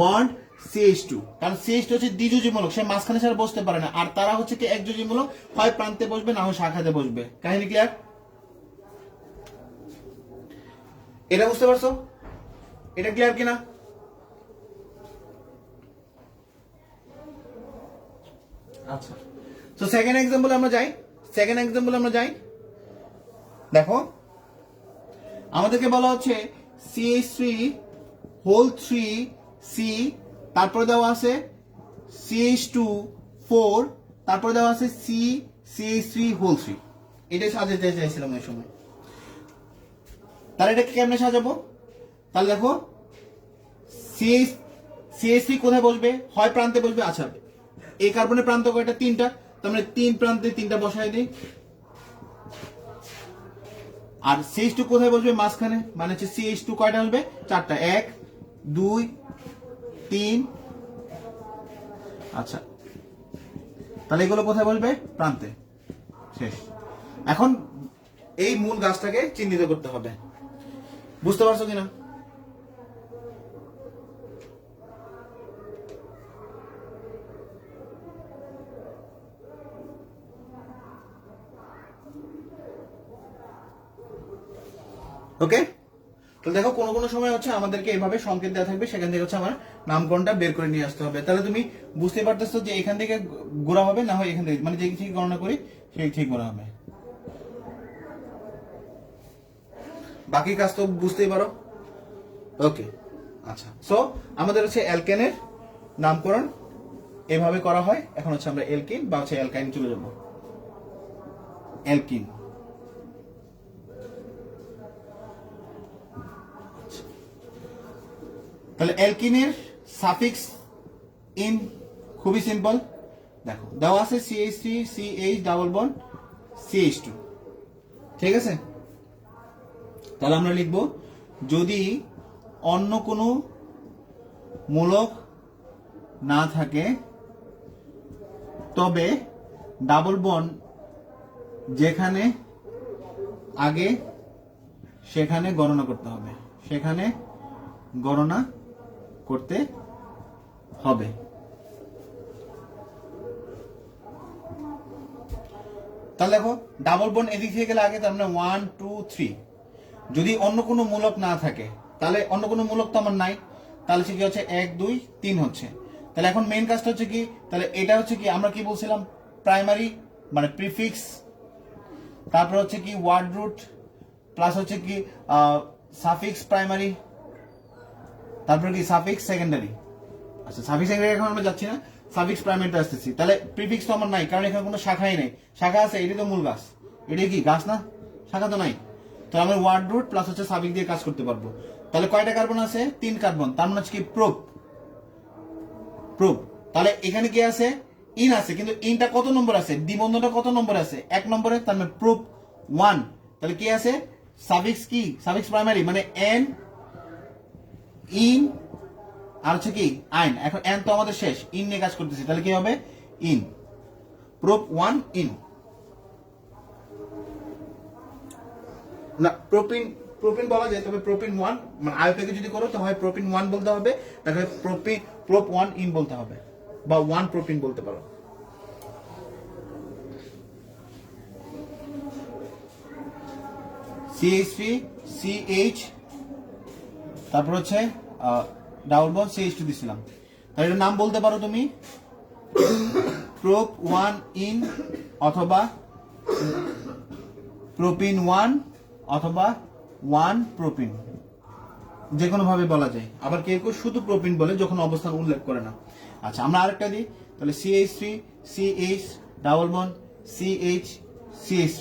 Speaker 1: বন্ড CH2, কারণ CH2 হচ্ছে দ্বিযোজী মূলক, সে মাঝখানে ছাড়া বসতে পারে না। আর তারা হচ্ছে কি একযোজী মূলক, হয় প্রান্তে বসবে না হয় শাখাতে বসবে। কাহিনী ক্লিয়ার? এটা বুঝতে পারছো? এটা ক্লিয়ার কিনা? আচ্ছা তো সেকেন্ড এক্সাম্পল আমরা যাই। দেখো আমাদেরকে বলা হচ্ছে CH3 হোল 3 C, তারপরে দেওয়া আছে CH2 4, তারপরে দেওয়া আছে CH3 হোল 3। এটাই সাজাতে চাইছিলাম ওই সময়। তাহলে এটাকে কেমনে সাজাবো? তাহলে দেখো CH3 কোথায় বসবে? হয় প্রান্তে বসবে। আচ্ছা এই কার্বনের প্রান্ত কয়টা? 3টা, তার মানে 3 প্রান্তে 3টা বসাই দিই। আর CH2 কোথায় বসবে? মাঝখানে, মানে হচ্ছে CH2 কয়টা বসবে? 4টা। 1 2 3। আচ্ছা তাহলে এগুলো কোথায় বসবে? প্রান্তে। শেষ। এখন এই মূল গাছটাকে চিহ্নিত করতে হবে। বুঝতে পারছো কিনা? ওকে, তো দেখো কোনো কোনো সময় হচ্ছে আমাদেরকে এভাবে সংকেত দেওয়া থাকবে, সেখান থেকে হচ্ছে আমার নামকরণটা বের করে নিয়ে আসতে হবে। তাহলে তুমি বুঝতে পারতেছো যে এখান থেকে গোড়া হবে না হয় এখান থেকে, মানে যেই থেকে গণনা করি সেই ঠিক গোড়া হবে। বাকি কাজ তো বুঝতেই পারো। ওকে, আচ্ছা, সো আমাদের হচ্ছে অ্যালকেনের নামকরণ এভাবে করা হয়। এখন হচ্ছে আমরা এলকিন বা হচ্ছে অ্যালকাইন চলে যাব। অ্যালকিন, তাহলে অ্যালকিনের সাফিক্স ইন খুবই সিম্পল। দেখো দেওয়া আছে CH3 CH double bond CH2, ঠিক আছে। তাহলে আমরা লিখব যদি অন্য কোনো মূলক না থাকে তবে ডাবল বন্ড যেখানে আগে সেখানে গণনা করতে হবে, সেখানে গণনা করতে হবে। তাহলে দেখো ডাবল বন্ড এদিক থেকে গেলে আগে, তার মানে 1 2 3। যদি অন্য কোনো মূলক না থাকে, তাহলে অন্য কোনো মূলক তো আমার নাই, তাহলে কি হচ্ছে 1 2 3 হচ্ছে। তাহলে এখন মেইন কাজটা হচ্ছে কি, তাহলে এটা হচ্ছে কি আমরা কি বলছিলাম, প্রাইমারি মানে প্রিফিক্স, তারপর হচ্ছে কি ওয়ার্ড রুট, প্লাস হচ্ছে কি সাফিক্স প্রাইমারি, তারপর কি সাফিক্স সেকেন্ডারি। আচ্ছা সাফিক্স সেকেন্ডারি এখন আমরা যাচ্ছি না, সাফিক্স প্রাইমারিতে আসতেছি। তাহলে প্রিফিক্স তো আমার নাই, কারণ এখানে কোনো শাখাই নেই। শাখা আছে, এটি তো মূল গাছ, এটি কি গাছ না, শাখা তো নাই। তো আমরা ওয়ার্ড রুট প্লাস হচ্ছে সাফিক্স দিয়ে কাজ করতে পারবো। তাহলে কয়টা কার্বন আছে, 3 কার্বন, তার মানে হচ্ছে কি প্রোপ। প্রোপ, তাহলে এখানে কি আছে, ইন আছে, কিন্তু ইনটা কত নম্বর আছে, দ্বিবন্ধনটা কত নম্বর আছে, 1 নম্বরে, তার মানে প্রোপ 1। তাহলে কি আছে, সাফিক্স কি, সাফিক্স প্রাইমারি মানে এন ইন আর হচ্ছে কি আইন। এখন এন তো আমাদের শেষ, ইন নিয়ে কাজ করতেছি, তাহলে কি হবে ইন, প্রোপ 1 ইন। না প্রোপিন, প্রোপিন বলা যায়, তবে প্রোপিন 1 মানে আয়তাকে যদি করো তো হয় প্রোপিন 1 বলতে হবে, তাহলে প্রোপ 1 ইন বলতে হবে, বা 1 প্রোপিন বলতে পারো। CH3 CH, তারপর হচ্ছে ডাবল বন্ড CH2 দিছিলাম। তাহলে এটার নাম বলতে পারো তুমি প্রোপ 1 ইন, অথবা প্রোপিন 1, অথবা 1 প্রোপিন, যে কোনো ভাবে বলা যায়। আবার কেউ কেউ শুধু প্রোপিন বলে যখন অবস্থান উল্লেখ করে না। আচ্ছা আমরা আরেকটা দিই, তাহলে CH3 CH double bond CH CH3।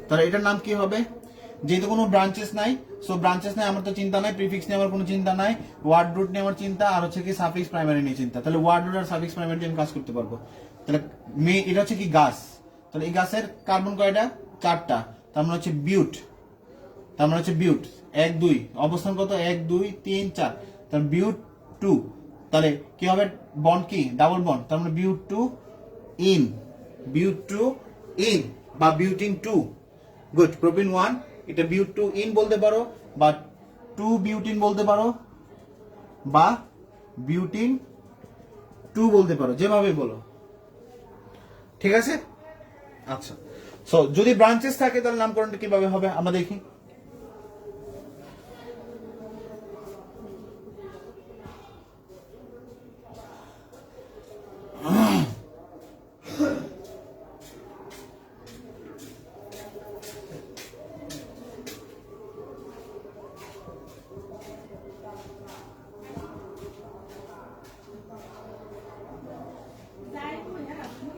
Speaker 1: তাহলে এটার নাম কি হবে, যেহেতু কোনো ব্রাঞ্চেস নাই, সো ব্রাঞ্চেস নাই আমার তো চিন্তা নাই, প্রিফিক্স নিয়ে আমার কোনো চিন্তা নাই, ওয়ার্ড রুট নিয়ে আমার চিন্তা, আর হচ্ছে কি সাফিক্স প্রাইমারি নিয়ে চিন্তা। তাহলে ওয়ার্ড রুট আর সাফিক্স প্রাইমারি নিয়ে আমি কাজ করতে পারবো। তাহলে এটা হচ্ছে কি গাছ, তাহলে এই গাছের কার্বন কয়টা, 4টা, তার মানে হচ্ছে বিউট, তার মানে হচ্ছে বিউট 1 2, অবস্থান কত 1 2 3 4, তাহলে বিউট 2। তাহলে কি হবে, বন্ড কি ডাবল বন্ড, তার মানে বিউট 2 ইন, বিউট 2 ইন বা বিউটিন 2। গুড, প্রোপিন 1 এটা বিউট 2 ইন বলতে পারো, বা 2 বিউটিন বলতে পারো, বা বিউটিন 2 বলতে পারো, যেভাবে বলো, ঠিক আছে। আচ্ছা, সো যদি ব্রাঞ্চেস থাকে তাহলে নামকরণটা কিভাবে হবে আমরা দেখি।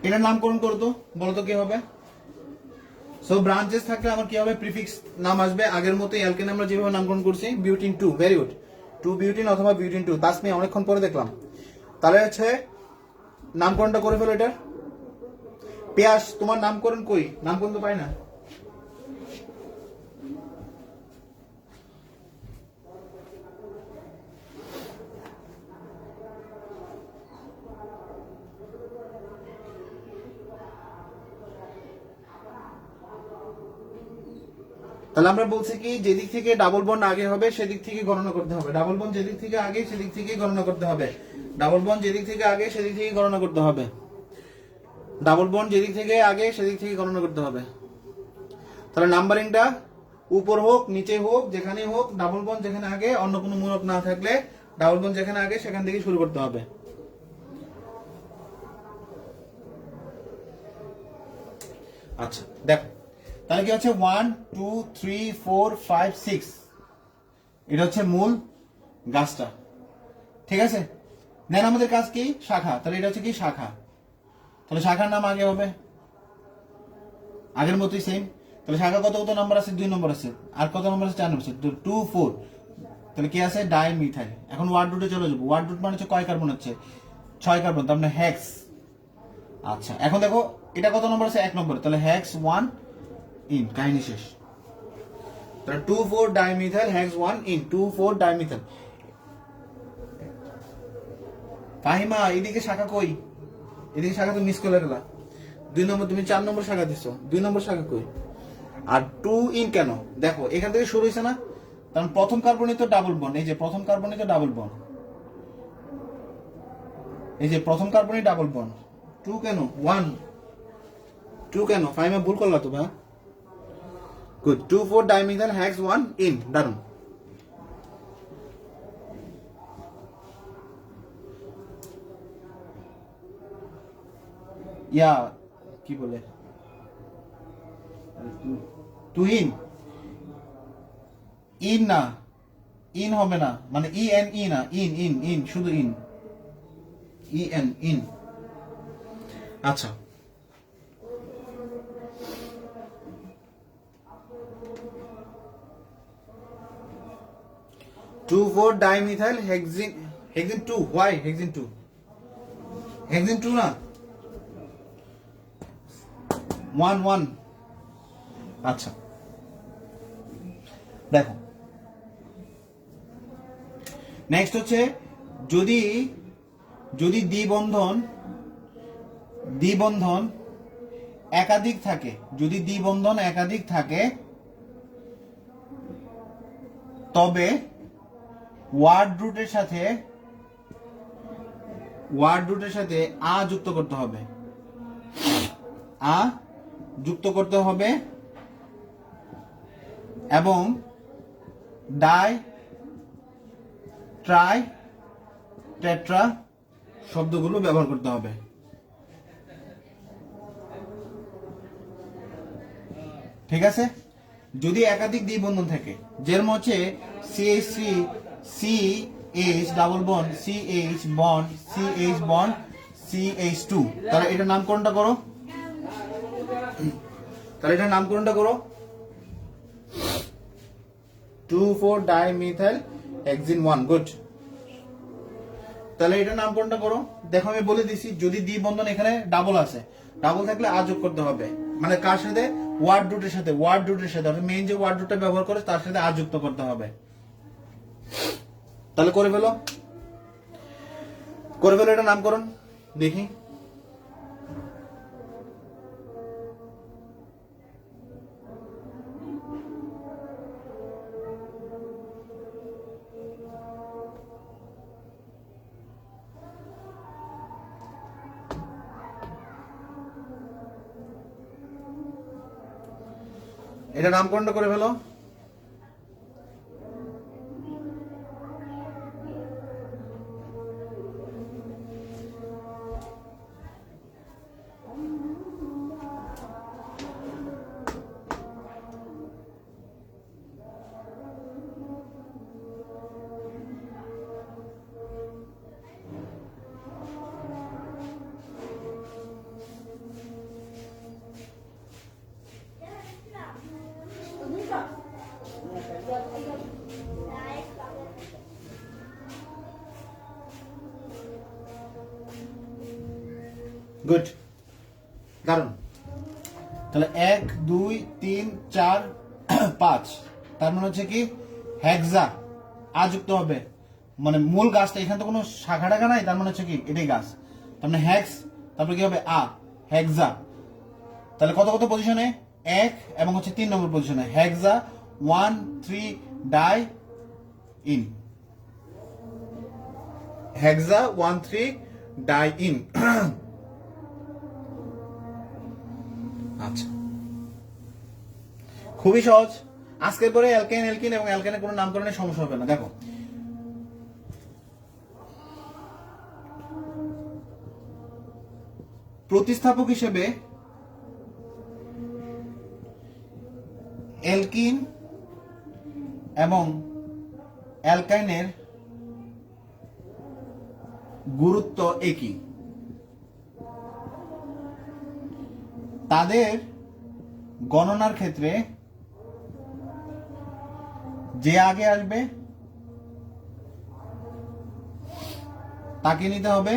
Speaker 1: এটার নামকরণ করো তো, বলো তো কি হবে। সো ব্রাঞ্চেস থাকলে আমার কি হবে, প্রিফিক্স নাম আসবে আগের মতোই, অ্যালকেন আমরা যেভাবে নামকরণ করছি, বিউটিন 2, ভেরি গুড, 2 বিউটিন অথবা বিউটিন 2। তাসমি অনেকক্ষণ পরে দেখলাম। তাহলে হচ্ছে নামকরণটা করে ফেলো এটার। পেয়াস তোমার নামকরণ কই, নামকরণ তো পাই না। তাহলে আমরা বলছি কি, যেদিক থেকে ডাবল বন্ড আগে হবে সেদিক থেকে গণনা করতে হবে, ডাবল বন্ড যেদিক থেকে আগে সেদিক থেকে গণনা করতে হবে, ডাবল বন্ড যেদিক থেকে আগে সেদিক থেকে গণনা করতে হবে, ডাবল বন্ড যেদিক থেকে আগে সেদিক থেকে গণনা করতে হবে। তাহলে নাম্বারিংটা উপর হোক নিচে হোক যেখানে হোক, ডাবল বন্ড যেখানে আগে, অন্য কোনো মূলক না থাকলে ডাবল বন্ড যেখানে আগে সেখান থেকে শুরু করতে হবে। আচ্ছা দেখো, তাহলে কি হচ্ছে 1 2 3 4 5 6, এটা হচ্ছে মূল গাছটা, ঠিক আছে। দেন আমাদের কাজ কি, শাখা। তাহলে এটা হচ্ছে কি শাখা, তাহলে শাখার নাম আগে হবে আগের মতোই সেম। তাহলে শাখা কত কত নাম্বার আছে, 2 নম্বর আছে, আর কত নম্বর আছে, 4 নম্বর আছে, 2 4। তাহলে কি আছে, ডাইমিথাইল। এখন ওয়ার্ড রুটে চলে যাবো। ওয়ার্ড রুট মানে হচ্ছে কয় কার্বন হচ্ছে, 6 কার্বন, তার মানে হেক্স। আচ্ছা এখন দেখো এটা কত নম্বর আছে, 1 নম্বর, তাহলে হেক্স 1 ইন, কাহিনী শেষ। তাহলে 2 4 dimethyl hex 1 in, 2 4 dimethyl. Fahima এদিকে শাখা কই, এদিকে শাখা তো মিস করে গেলা। 2 নম্বর, তুমি 4 নম্বর শাখা দিছো, 2 নম্বর শাখা কই। আর 2 ইন কেন, দেখো এখান থেকে শুরু হয়েছে না, কারণ প্রথম কার্বনে তো ডাবল বন্ড, এই যে প্রথম কার্বনে তো ডাবল বন্ড, এই যে প্রথম কার্বনে ডাবল বন্ড। 2 কেন, 1 2 কেন, ফাহিমা ভুল করলা তো ভাই। গুড, 2 4 ডাইমিথাইল হেক্স 1 ইন, দারুন। ইয়া কি বলে, টু ইন, ইন না, ইন হবে না, মানে ই এন ই না, ইন ইন ইন, শুধু ইন, ই এন ইন। আচ্ছা 2 4 dimethyl hexene, hexene 2, why hexene 2, hexene 2 না, 1 1। আচ্ছা দেখো নেক্সট হচ্ছে, যদি যদি দ্বিবন্ধন একাধিক থাকে, যদি দ্বিবন্ধন একাধিক থাকে তবে ওয়ার্ড রুটের সাথে আ যুক্ত করতে হবে, আ যুক্ত করতে হবে, এবং ডাই ট্রাই টেট্রা শব্দগুলো ব্যবহার করতে হবে। ঠিক আছে, যদি একাধিক দ্বিবন্ধন থাকে, যেরকম হচ্ছে CH3 CH double bond CH bond CH bond CH2, তাহলে এটা নামকরণটা করো, তাহলে এটা নামকরণটা করো 2 4 ডাইমিথাইল হেক্সিন 1। গুড, তাহলে এটা নামকরণটা করো। দেখো আমি বলে দিছি, যদি দ্বিবন্ধন এখানে ডাবল আছে, ডাবল থাকলে আ যোগ করতে হবে, মানে কার সাথে, ওয়ার্ড রুটের সাথে, ওয়ার্ড রুটের সাথে, অর্থাৎ মেইন যে ওয়ার্ড রুটটা ব্যবহার করে তার সাথে আ যুক্ত করতে হবে। তাহলে করে ফেলো, করে ফেলো এটা নামকরণ দেখি। এটা নামকরণটা করে ফেলো। গুড, দারুন। তাহলে 1 2 3 4 5, তার মানে হচ্ছে কি হেক্সা, আ যুক্ত হবে, মানে মূল গাছটা, এখানে তো কোনো শাখা টাখা নাই, তার মানে হচ্ছে কি এটাই গাছ, তার মানে হেক্স, তারপরে কি হবে আ, হেক্সা। তাহলে কত কত পজিশনে, 1 এবং হচ্ছে 3 নম্বর পজিশনে, হেক্সা 1 3 die in, hexa 1 3 die in. আচ্ছা খুবই সহজ। আজকের পরে অ্যালকেন অ্যালকিন এবং অ্যালকেনের কোনো নামকরণের সমস্যা হবে না। দেখো প্রতিস্থাপক হিসেবে অ্যালকিন এবং অ্যালকাইনের গুরুত্ব একই। তাদের গণনার ক্ষেত্রে যে আগে আসবে তাকে নিতে হবে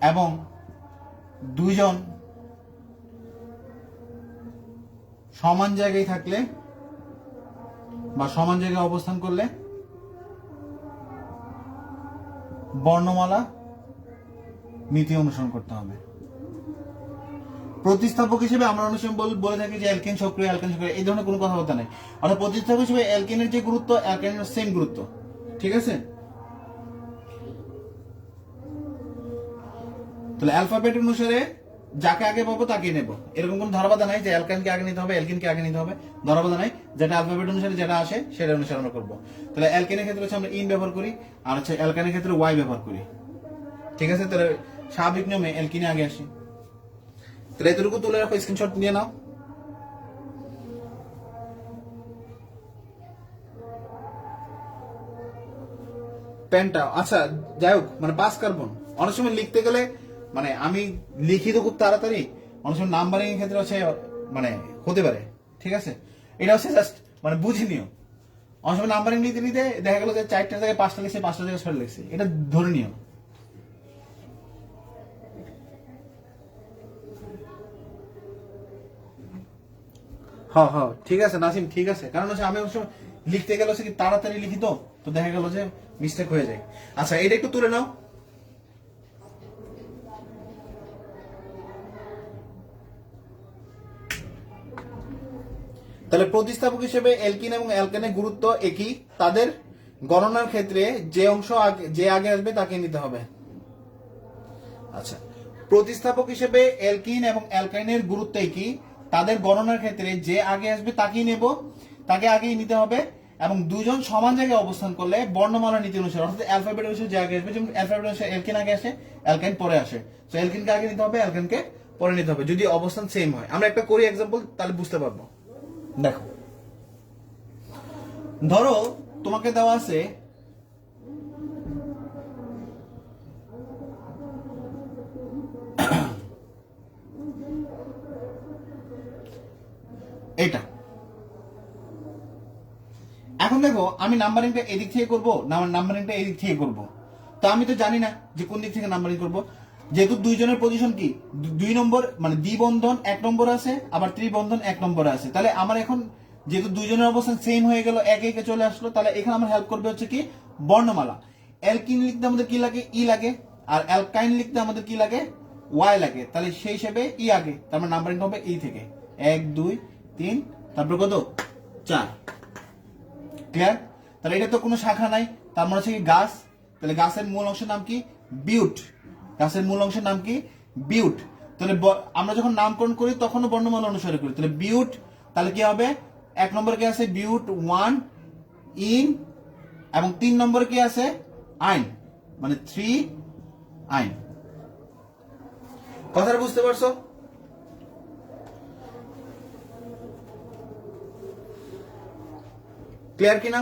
Speaker 1: এবং দুইজন সমান জায়গায় থাকলে বা সমান জায়গায় অবস্থান করলে বর্ণমালা নীতি অনুসরণ করতে হবে। প্রতিস্থাপক হিসেবে আমরা অনেক সময় বলে থাকি যে অ্যালকেন সক্রিয়, অ্যালকেন সক্রিয়, এই ধরনের কোনো কথাবার্তা নেই। অর্থাৎ প্রতিস্থাপক হিসেবে অ্যালকেনের যে গুরুত্ব, অ্যালকেনের সেম গুরুত্ব, ঠিক আছে? তাহলে অ্যালফাবেট অনুসারে যাকে আগে পাবো তাকে নেব, এরকম কোন ধরাবাধা নাই যে অ্যালকানকে আগে নিতে হবে, অ্যালকিনকে আগে নিতে হবে, ধরাবাধা নাই। যেটা অ্যালফাবেট অনুসারে যেটা আসে সেটা অনুসারে আমরা করবো। তাহলে অ্যালকেনের ক্ষেত্রে হচ্ছে আমরা ইন ব্যবহার করি, আর হচ্ছে অ্যালকানের ক্ষেত্রে ওয়াই ব্যবহার করি, ঠিক আছে? তাহলে স্বাভাবিক নিয়মে অ্যালকিনে আগে আসি। তাহলে এতটুকু তুলে রাখো, স্ক্রিনশট নিয়ে নাও। পেনটা আচ্ছা যাই হোক, মানে 5 কার্বন অনেক সময় লিখতে গেলে মানে আমি লিখি তো খুব তাড়াতাড়ি, অনেক সময় নাম্বারিং এর ক্ষেত্রে হচ্ছে মানে হতে পারে, ঠিক আছে? এটা হচ্ছে জাস্ট মানে বুঝে নিও। অনেক সময় নাম্বারিং নিতে নিতে দেখা গেল যে 4টা জায়গায় 5টা লিখছে, 5টা জায়গায় 6টা লিখছে, এটা ধরে নিও। হ্যাঁ হ্যাঁ ঠিক আছে নাসিম, ঠিক আছে। কারণ হচ্ছে আমি অবশ্য লিখতে গেলে হচ্ছে কি তাড়াতাড়ি লিখি, তো দেখা গেল যে মিস্টেক হয়ে যায়। আচ্ছা এটা একটু তুলে নাও। তাহলে প্রতিস্থাপক হিসেবে অ্যালকিন এবং অ্যালকেনের গুরুত্ব একই। তাদের গণনার ক্ষেত্রে যে অংশ যে আগে আসবে তাকে নিতে হবে। আচ্ছা, প্রতিস্থাপক হিসেবে অ্যালকিন এবং অ্যালকাইনের গুরুত্ব একই। তাদের গণনার ক্ষেত্রে যে আগে আসবে তাকেই নেব, তাকে আগেই নিতে হবে এবং দুজন সমান জায়গায় অবস্থান করলে বর্ণমালা নীতি অনুসারে, অর্থাৎ অ্যালফাবেট অনুসারে যে আগে আসবে, যেমন অ্যালফাবেট অনুসারে অ্যালকিন আগে আসে, অ্যালকাইন পরে আসে। তো অ্যালকিনকে আগে নিতে হবে, অ্যালকাইনকে পরে নিতে হবে যদি অবস্থান সেম হয়। আমরা একটা করি এক্সাম্পল, তাহলে বুঝতে পারবো। দেখো ধরো তোমাকে দেওয়া আছে এটা। এখন দেখো আমি নাম্বারিংটা এদিক থেকে করবো না নাম্বারিংটা এদিক থেকে করবো, তো আমি তো জানি না যে কোন দিক থেকে নাম্বারিং করবো। যেহেতু দুইজনের পজিশন কি 2 নম্বর, মানে দ্বিবন্ধন 1 নম্বর আছে, আবার ত্রিবন্ধন 1 নম্বরে আছে, তাহলে আমার এখন যেহেতু দুইজনের অবস্থান সেম হয়ে গেল, একে একে চলে আসলো, তাহলে এখানে আমার হেল্প করবে হচ্ছে কি বর্ণমালা। অ্যালকিন লিখতে আমাদের কি লাগে, ই লাগে, আর অ্যালকাইন লিখতে আমাদের কি লাগে, ওয়াই লাগে। তাহলে সেই হিসেবে ই আগে, তারপর নাম্বারিং হবে ই থেকে 1 2 3, তারপর কত 4। ক্লিয়ার? তাহলে এটা তো কোনো শাখা নাই, তার মানে হচ্ছে কি গাছ। তাহলে গাছের মূল অংশের নাম কি, বিউট। গাছের মূল অংশের নাম কি, বিউট। তাহলে আমরা যখন নামকরণ করি তখনও বর্ণমালা অনুসারে করি। তাহলে বিউট, তাহলে কি হবে 1 নম্বরে কি আছে বিউট 1 ইন, এবং 3 নম্বরে কি আছে আইন, মানে 3 আইন। কথাটা বুঝতে পারছো? ক্লিয়ার কিনা?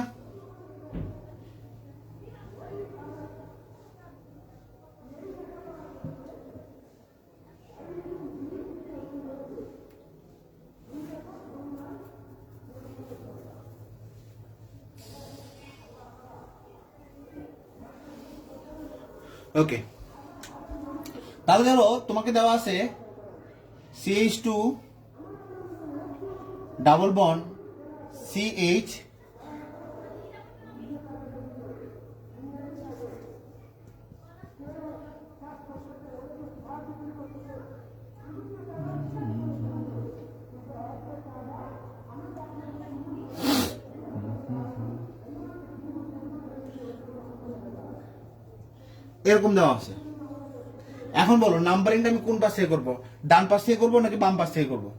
Speaker 1: ওকে, তাহলে ধরো তোমাকে দেওয়া আছে CH2 ডাবল বন্ড CH, এরকম দেওয়া আছে। এখন বলো নাম্বারিংটা আমি কোন পাশ থেকে করবো, ডান পাশ থেকে করবো নাকি বাম পাশ থেকে করবো?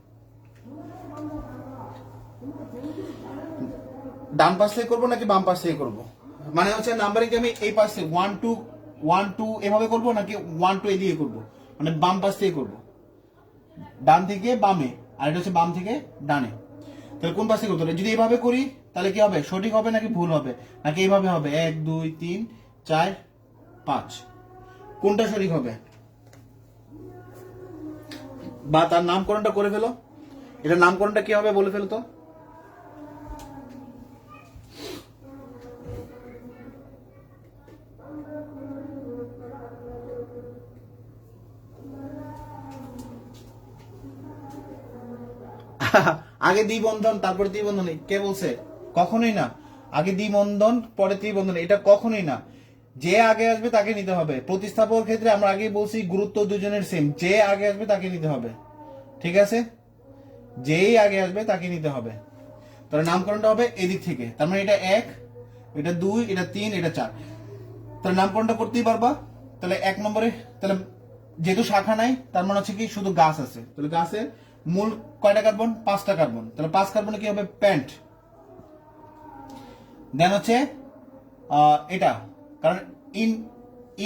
Speaker 1: ডান পাশ থেকে করবো নাকি বাম পাশ থেকে করবো, মানে হচ্ছে নাম্বারিং আমি এই পাশে 1 2 1 2 এভাবে করবো নাকি 1 2 এদিকে করবো, মানে বাম পাশ থেকে করবো, ডান থেকে বামে আর এটা হচ্ছে বাম থেকে ডানে। তাহলে কোন পাশ থেকে করতে হবে? যদি এইভাবে করি তাহলে কি হবে, সঠিক হবে নাকি ভুল হবে, নাকি এইভাবে হবে 1 2 3 4 5, কোনটা সঠিক হবে? বা তার নামকরণটা করে ফেলো, এটা নামকরণটা কি হবে বলে ফেলো তো। আগে দ্বিবন্ধন তারপরে ত্রিবন্ধন, কে বলছে? কখনোই না। আগে দ্বিবন্ধন পরে ত্রিবন্ধন, এটা কখনোই না। যে আগে আসবে তাকে নিতে হবে। প্রতিস্থাপকের ক্ষেত্রে আমরা আগেই বলছি গুরুত্ব দুজনের সেম, যে আগে আসবে তাকে নিতে হবে, ঠিক আছে? যেই আগে আসবে তাকে নিতে হবে। তাহলে নামকরণটা হবে এদিক থেকে, তার মানে এটা 1, এটা 2, এটা 3, এটা 4। তাহলে নামকরণটা করতেই পারবা। তাহলে 1 নম্বরে, তাহলে যেহেতু শাখা নাই তার মানে হচ্ছে কি শুধু গাছ আছে, তাহলে গাছের মূল কয়টা কার্বন? 5টা কার্বন, তাহলে 5 কার্বনে কি হবে? প্যান্ট। দেন হচ্ছে এটা, কারণ ইন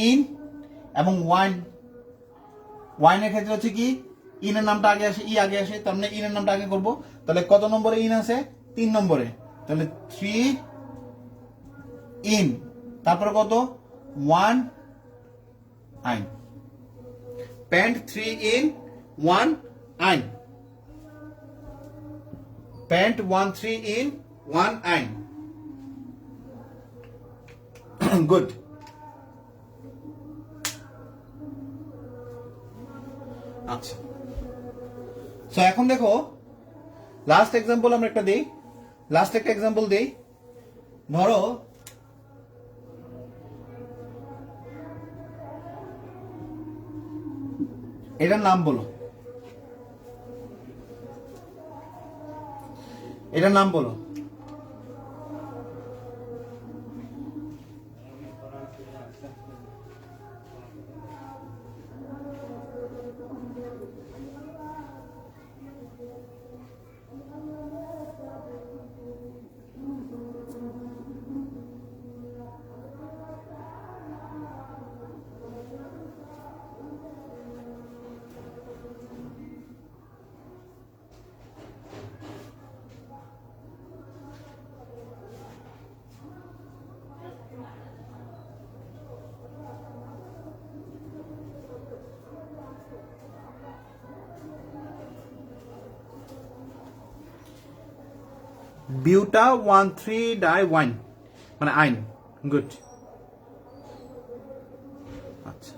Speaker 1: ইন এবং ওয়াইন, ওয়াইনের ক্ষেত্রে হচ্ছে কি ইনের নামটা আগে আসে, ই আগে আসে, তার মানে ইনের নামটা আগে করব। তাহলে কত নম্বরে ইন আছে? 3 নম্বরে, তাহলে 3 ইন, তারপরে কত? 1 আইন, প্যান্ট 3 ইন 1 আইন, প্যান্ট 1 3 ইন 1 আইন। গুড। আচ্ছা, সো এখন দেখো লাস্ট এক্সাম্পল আমরা একটা দেই, লাস্ট একটা এক্সাম্পল দেই। ধরো এটার নাম বলো, এটার নাম বলো। বিউটা 1,3-ডাই-ওয়াইন, মানে আইন। গুড। আচ্ছা,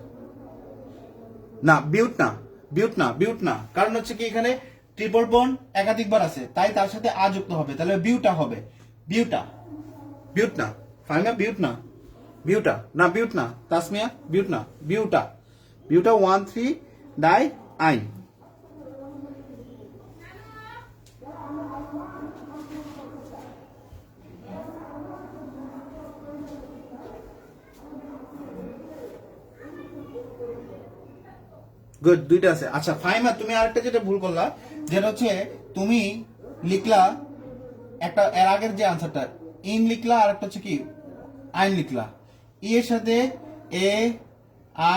Speaker 1: না বিউট না, বিউট না, বিউট না, কারণ হচ্ছে কি এখানে ট্রিপল বন্ড একাধিকবার আছে, তাই তার সাথে আ যুক্ত হবে, তাহলে বিউটা হবে। বিউটা, বিউট না, ফাইনা বিউট না, বিউটা না, বিউট না, তাসমিয়া বিউট না, বিউটা, বিউটা 1,3-ডাই-আইন। গুড, দুইটা আছে। আচ্ছা ফাইমা, তুমি আরেকটা যেটা ভুল করলা, যেটা হচ্ছে তুমি লিখলা একটা, এর আগের যে আনসারটা ইন লিখলা, আর একটা হচ্ছে কি আইন লিখলা। ই এর সাথে এ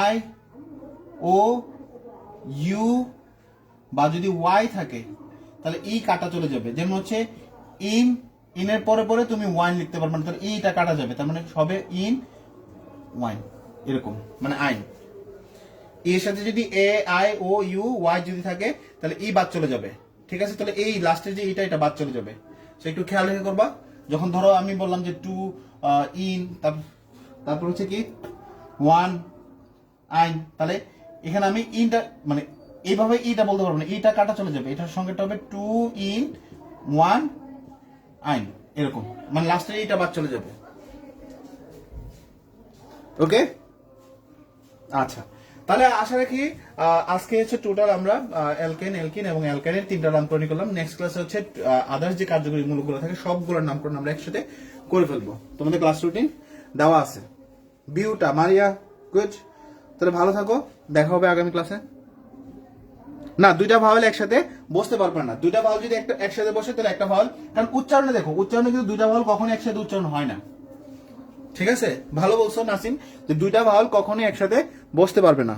Speaker 1: আই ও ইউ বা যদি ওয়াই থাকে তাহলে ই কাটা চলে যাবে। যেমন হচ্ছে ইন, ইনের পরে পরে তুমি ওয়াইন লিখতে পারবে না, তাহলে ইটা কাটা যাবে, তার মানে সবে ইন ওয়াইন, এরকম মানে আইন। এর সাথে যদি A I O U Y যদি থাকে তাহলে ই বাদ চলে যাবে, ঠিক আছে? তাহলে এই লাস্টের যে এটা, এটা বাদ চলে যাবে। সো একটু খেয়াল রেখে করবা। যখন ধরো আমি বললাম যে 2 ইন, তারপর হচ্ছে কি 1 আইন, তাহলে এখানে আমি ইনটা মানে এইভাবে ইটা বলতে পারবো না, ইটা কাটা চলে যাবে, এটার সঙ্গেটা হবে 2 ইন 1 আইন, এরকম, মানে লাস্টের ইটা বাদ চলে যাবে। ওকে, আচ্ছা, তাহলে আশা রাখি আজকে হচ্ছে টোটাল আমরা অ্যালকেন, অ্যালকিন এবং অ্যালকাইনের 3টা নামকরণ করলাম। নেক্সট ক্লাসে হচ্ছে আদার্স যে কার্যকরী মূলকগুলো থাকে সবগুলোর নামকরণ আমরা একসাথে করে ফেলবো। তোমাদের ক্লাস রুটিন দেওয়া আছে। বিউটা, মারিয়া, গুড। তাহলে ভালো থাকো, দেখা হবে আগামী ক্লাসে। না, দুইটা ভাওয়াল একসাথে বসতে পারবে না। দুইটা ভাওয়াল যদি একটা একসাথে বসে তাহলে একটা ভাওয়াল, কারণ উচ্চারণে দেখো, উচ্চারণে কিন্তু দুইটা ভাওয়াল কখনো একসাথে উচ্চারণ হয় না। ঠিক আছে, ভালো বলছো নাসিম, যে দুইটা ভাওয়াল কখনোই একসাথে বসতে পারবে না।